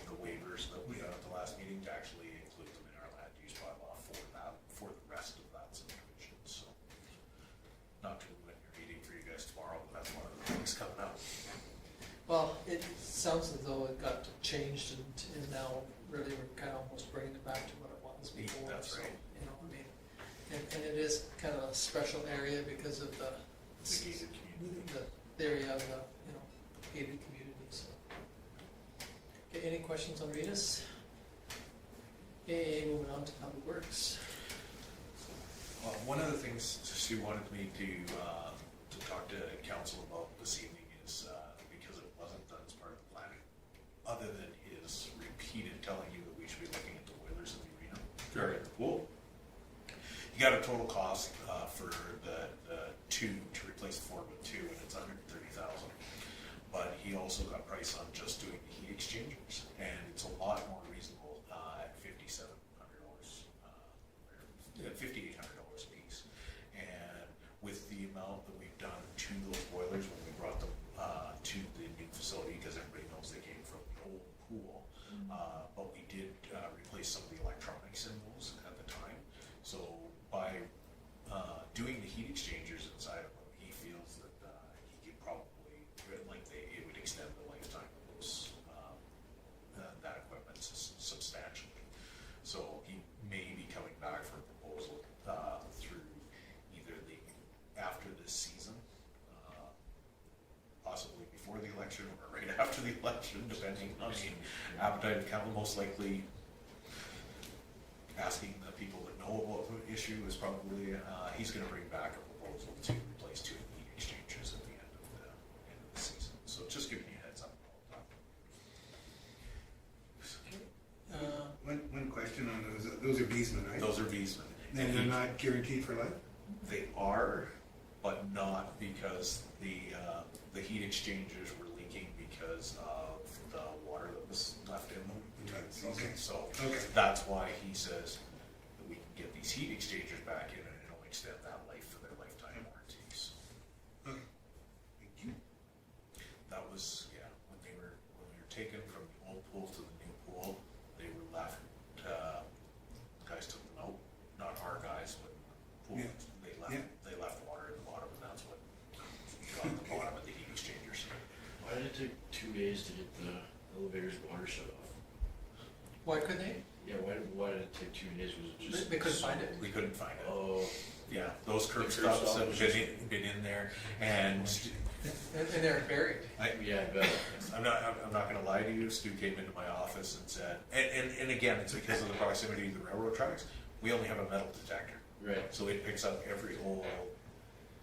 the waivers that we got at the last meeting to actually include them in our land use bylaw for the rest of that subdivision. So, not to limit your meeting for you guys tomorrow, but that's one of the things coming up. Well, it sounds as though it got changed and now really we're kind of almost bringing it back to what it was before. That's So, right. you know, I mean, and it is kind of a special area because of the The gated community. the area of the, you know, gated community, so. Okay, any questions on Rita's? Okay, moving on to Public Works. One of the things Stu wanted me to talk to council about this evening is because it wasn't done as part of the planning, other than his repeated telling you that we should be looking at the boilers in the arena or in the pool. You got a total cost for the two to replace the four with two, and it's $130,000. But he also got price on just doing the heat exchangers, and it's a lot more reasonable at $5,700, $5,800 a piece. And with the amount that we've done to those boilers when we brought them to the new facility, because everybody knows they came from the old pool, but we did replace some of the electronics in those at the time. So by doing the heat exchangers inside of them, he feels that he could probably, it would extend the lifetime of those, that equipment substantially. So he may be coming back for a proposal through either after this season, possibly before the election or right after the election, depending on the appetite of council. Most likely asking the people that know about the issue is probably, he's going to bring back a proposal to replace two heat exchangers at the end of the season. So just giving you a heads up about that. One question on those are Beesman, right? Those are Beesman. And they're not guaranteed for life? They are, but not because the heat exchangers were leaking because of the water that was left in them. Okay. So Okay. that's why he says that we can get these heat exchangers back in and it'll extend that life for their lifetime warranties. Okay. Thank you. That was, when we were taken from the old pool to the new pool, they were left, guys took them out, not our guys, but pool, Yeah. they left water at the bottom, and that's what got the bottom of the heat exchangers. Why did it take 2 days to get the elevator's water shut off? Why couldn't they? Yeah, why did it take 2 days? Was it just? They couldn't find it. We couldn't find it. Oh, Yeah, those curb The curb stops stop have was been in there, and And they're buried. yeah, I bet. I'm not gonna lie to you, Stu came into my office and said, and again, it's because of the proximity to the railroad tracks, we only have a metal detector. Right. So it picks up every old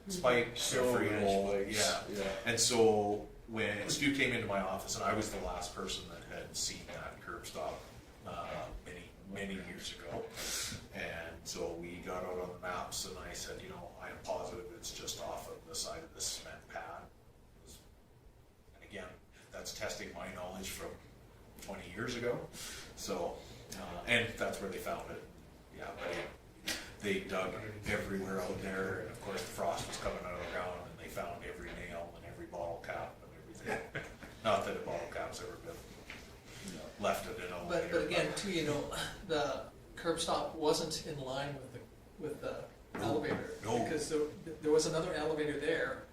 spike, So every many old, spikes. yeah. And so when Stu came into my office, and I was the last person that had seen that curb stop many years ago, and so we got out on the maps, and I said, I am positive it's just off of the side of the cement pad. And again, that's testing my knowledge from 20 years ago. So, and that's where they found it. Yeah, but they dug everywhere out there, and of course the frost was coming out of the ground, and they found every nail and every bottle cap and everything. Not that a bottle cap's ever been left at an elevator. But again, too, the curb stop wasn't in line with the elevator. No. Because there was another elevator there,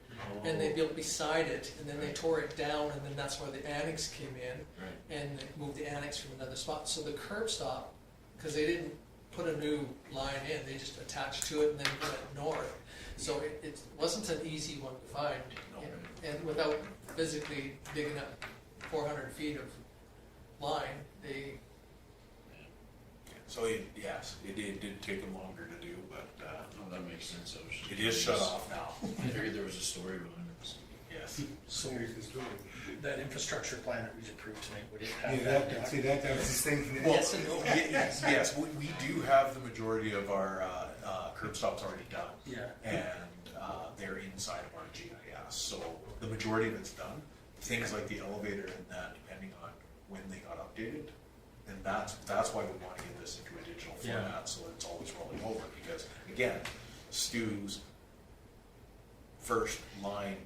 and they built beside it, and then they tore it down, and then that's where the annex came in, Right. and they moved the annex from another spot. So the curb stop, because they didn't put a new line in, they just attached to it and then went north. So it wasn't an easy one to find, No. and without physically digging up 400 feet of line, they, So it did take them longer to do, but Oh, that makes sense. I was just it is shut off now. I figured there was a story behind it. Yes. So Here's the story. that infrastructure plan that we approved tonight, would it have Yeah, that? that, see, that was his thing. Well, Yes and no. yes, we do have the majority of our curb stops already done. Yeah. And they're inside of our GIS, so the majority of it's done. Things like the elevator and that, depending on when they got updated, and that's why we want to get this into a digital Yeah. format, so it's always rolling over, because again, Stu's first line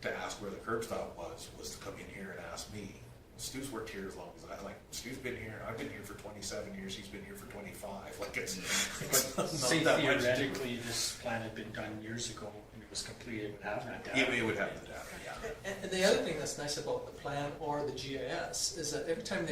to ask where the curb stop was to come in here and ask me. Stu's worked here as long as Stu's been here, I've been here for 27 years, he's been here for 25, like it's not Say that much to do. theoretically, this plan had been done years ago and it was completed, it would have that data. It would have the data, yeah. And the other thing that's nice about the plan or the GIS is that every time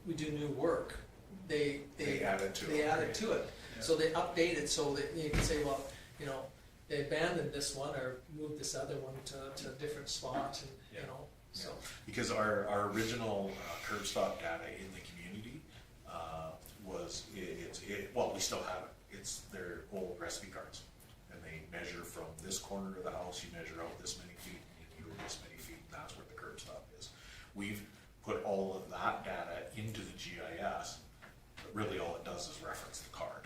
we do new work, they add it to it. They add it to it. Yeah. So they update it so that you can say, well, you know, they abandoned this one or moved this other one to a different spot and, Yeah. you know, so. Because our original curb stop data in the community well, we still have it. It's their old recipe cards. And they measure from this corner of the house, you measure out this many feet, and you go this many feet, and that's where the curb stop is. We've put all of that data into the GIS, but really all it does is reference the card.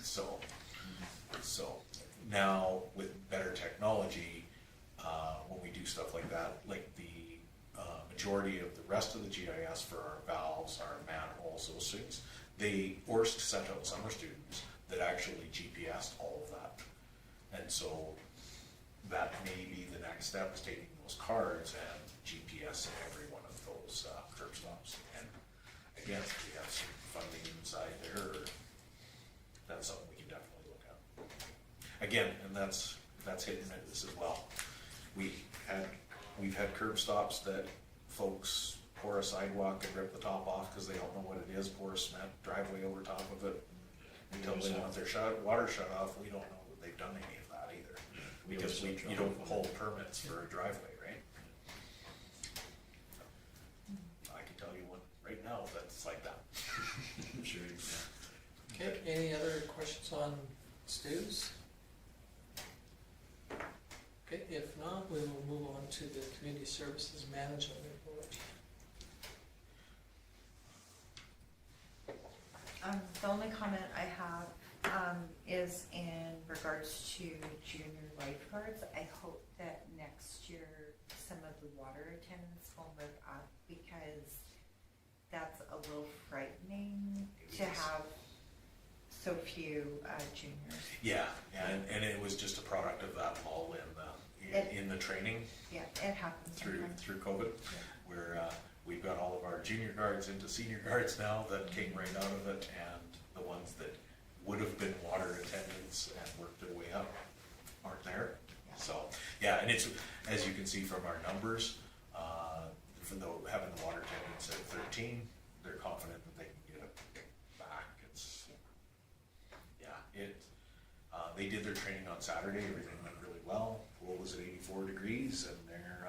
So now with better technology, when we do stuff like that, like the majority of the rest of the GIS for our valves, our manholes, those things, Orsk sent out summer students that actually GPSed all of that. And so that may be the next step, is taking those cards and GPSing every one of those curb stops. And again, if we have some funding inside there, that's something we can definitely look at. Again, and that's hitting at this as well. We've had curb stops that folks pour a sidewalk and rip the top off because they don't know what it is, pour a cement driveway over top of it until they want their water shut off. We don't know that they've done any of that either, because you don't pull permits for a driveway, right? I can tell you one right now that's like that. I'm sure, yeah. Okay, any other questions on Stu's? Okay, if not, we will move on to the Community Services Management Report. The only comment I have is in regards to junior lifeguards. I hope that next year some of the water attendants will move up, because that's a little frightening to have so few juniors. Yeah, and it was just a product of that lull in the training Yeah, it happens through sometimes. COVID, where we've got all of our junior guards into senior guards now that came right out of it, and the ones that would have been water attendants and worked their way up aren't there. So, yeah, and it's, as you can see from our numbers, even though having the water attendants at 13, they're confident that they can get it back. They did their training on Saturday, everything went really well. Pool was at 84 degrees, and they're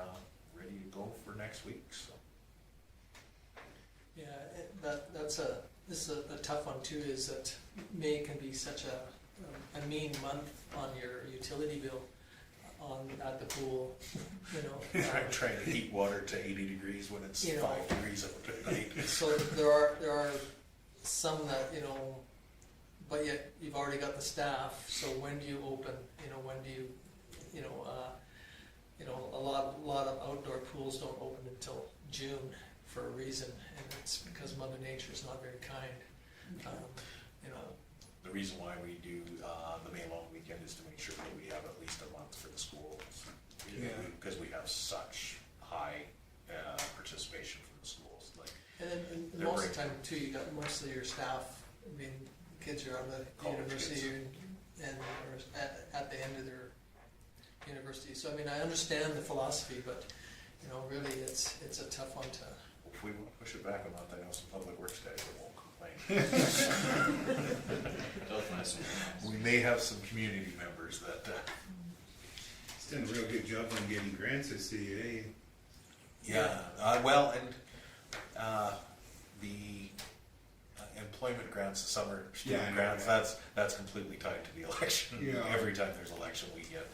ready to go for next week, so. Yeah, this is a tough one too, is that May can be such a mean month on your utility bill at the pool, you know. Trying to heat water to 80 degrees when it's You know. 5 degrees out at night. So there are some that, you know, but yet you've already got the staff, so when do you open, you know, when do you, a lot of outdoor pools don't open until June for a reason, and it's because Mother Nature is not very kind. The reason why we do the May long weekend is to make sure that we have at least a month for the schools. Yeah. Because we have such high participation from the schools, like. And They're most of great. the time too, you got most of your staff, I mean, kids are on the College university and or at the end of their university. So I mean, I understand the philosophy, but you know, really, it's a tough one to. If we want to push it back a month, I know some public works guys that won't complain. They'll find something. We may have some community members that, He's done a real good job on getting grants at CEA. well, and the employment grants, the summer Yeah, I student know grants, that. that's completely tied to the election. Yeah. Every time there's election, we get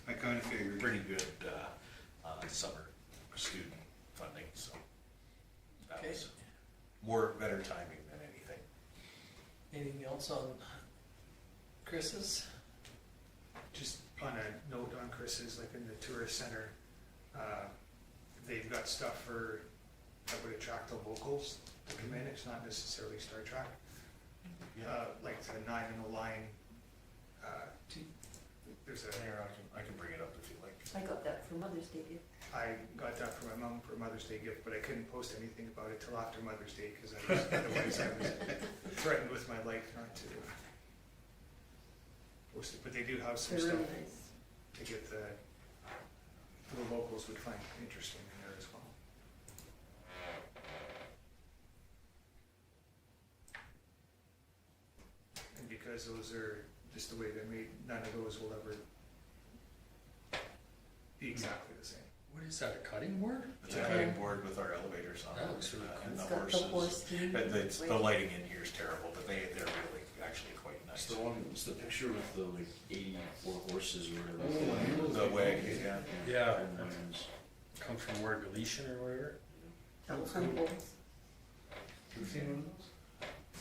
I kind of figured. pretty good summer student funding, so that Okay. was better timing than anything. Anything else on Chris's? Just on a note on Chris's, like in the tourist center, they've got stuff that would attract the locals to come in. It's not necessarily Star Trek. Like the 9 in the line. There's a. Here, I can bring it up if you like. I got that for Mother's Day gift. I got that for my mom for Mother's Day gift, but I couldn't post anything about it till after Mother's Day because otherwise I was threatened with my life not to post it. But they do have some They're stuff really nice. to get the locals would find interesting in there as well. And because those are just the way they're made, none of those will ever be exactly the same. What is that, a cutting board? It's a cutting board with our elevators on That it, looks really and It's the got the horse horses. team. But the lighting in here is terrible, but they're really actually quite It's nice. the one, it's the picture with the like 84 horses or whatever. The wagon, yeah. Yeah. And wagons. Come from where, Galician or whatever? Humboldt. You've seen one of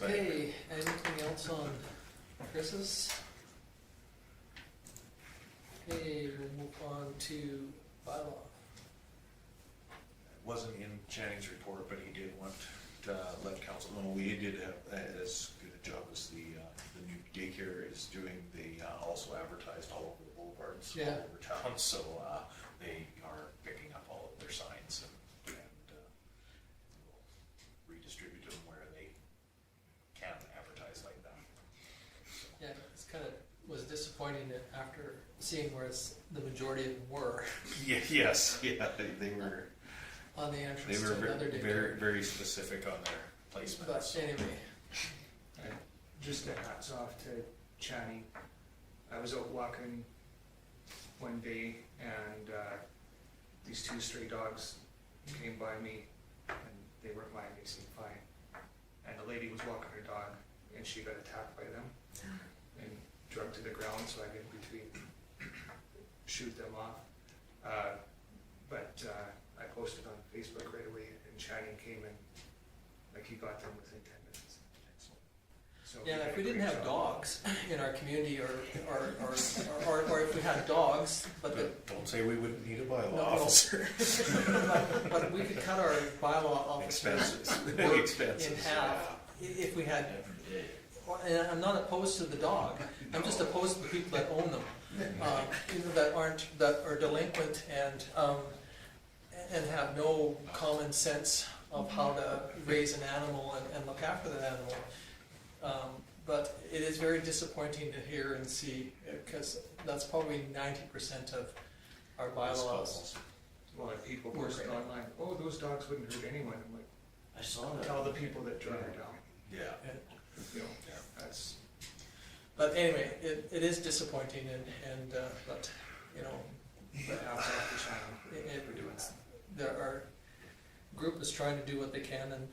those? Okay, anything else on Chris's? Okay, we'll move on to bylaw. Wasn't in Channing's report, but he did want to let council know, we did have as good a job as the new daycare is doing. They also advertised all over the boulevards, all Yeah. over town, so they are picking up all of their signs and will redistribute them where they can advertise like that. So, Yeah, it's kind of, was disappointing that after seeing where the majority of them were yeah, yes, yeah, they were on the they entrance were to another very daycare. very specific on their placement. But so. anyway, Just a hats off to Channing. I was out walking one day and these 2 stray dogs came by me and they weren't mine, they seemed fine. And the lady was walking her dog and she got attacked by them and drugged to the ground, so I didn't between shoot them off. But I posted on Facebook right away and Channing came in, like he got them within 10 minutes. So he yeah, did if a we didn't great have job. dogs in our community or if we had dogs, but the, Don't say we wouldn't need a bylaw No, no. officer. but we could cut our bylaw officer Expenses. work Expenses. in half if we had, Every day. and I'm not opposed to the dog, I'm just opposed to the people that own them. That are delinquent and have no common sense of how to raise an animal and look after that animal. But it is very disappointing to hear and see, because that's probably 90% of our bylaws. Well, if people posted online, oh, those dogs wouldn't hurt anyone, I'm like, I saw that. tell the people that drug her down, Yeah. you know, Yeah. that's, But anyway, it is disappointing but, you know, but hats off to Shannon it, for doing that. there are, group is trying to do what they can and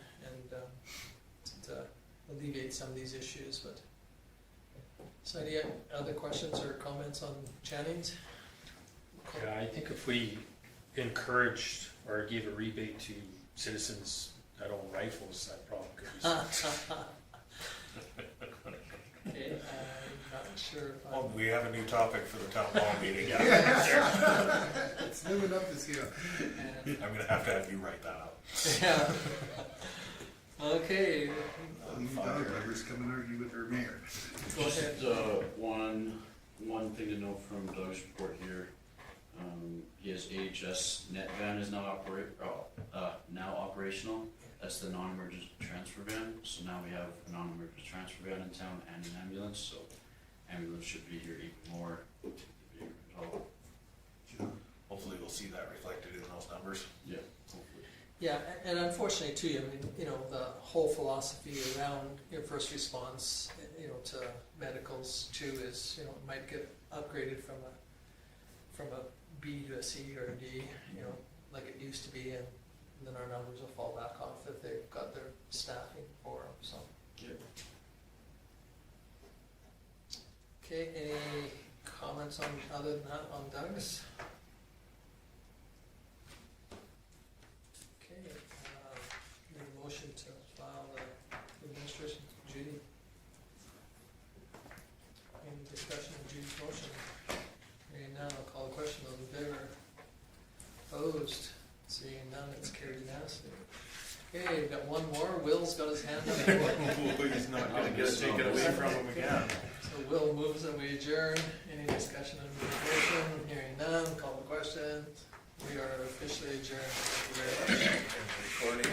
to alleviate some of these issues, but. So any other questions or comments on Channing's? Yeah, I think if we encouraged or gave a rebate to citizens that own rifles, that problem could be solved. Okay, I'm not sure if I'm. Well, we have a new topic for the town hall meeting. It's moving up this hill. I'm gonna have you write that up. Yeah. Okay, You dog lovers come and argue with our mayor. go ahead. Just one thing to note from Doug's report here. He has AHS NetVan is now operational. That's the non-emergency transfer van. So now we have a non-emergency transfer van in town and an ambulance. So ambulance should be here even more. Hopefully we'll see that reflected in those numbers. Yeah, hopefully. Yeah, and unfortunately too, I mean, you know, the whole philosophy around your first response, you know, to medicals too is, you know, it might get upgraded from a B to a C or a D, you know, like it used to be, and then our numbers will fall back off if they've got their staffing for them, so. Yeah. Okay, any comments on, other than that, on Doug's? opposed? Seeing none, it's carried unanimously. Okay, we've got one more. Will's got his hand up. He's not gonna get it taken away from him again. So Will moves and we adjourn. Any discussion on the motion? Hearing none, call the question. We are officially adjourned. Thank you very much. Recording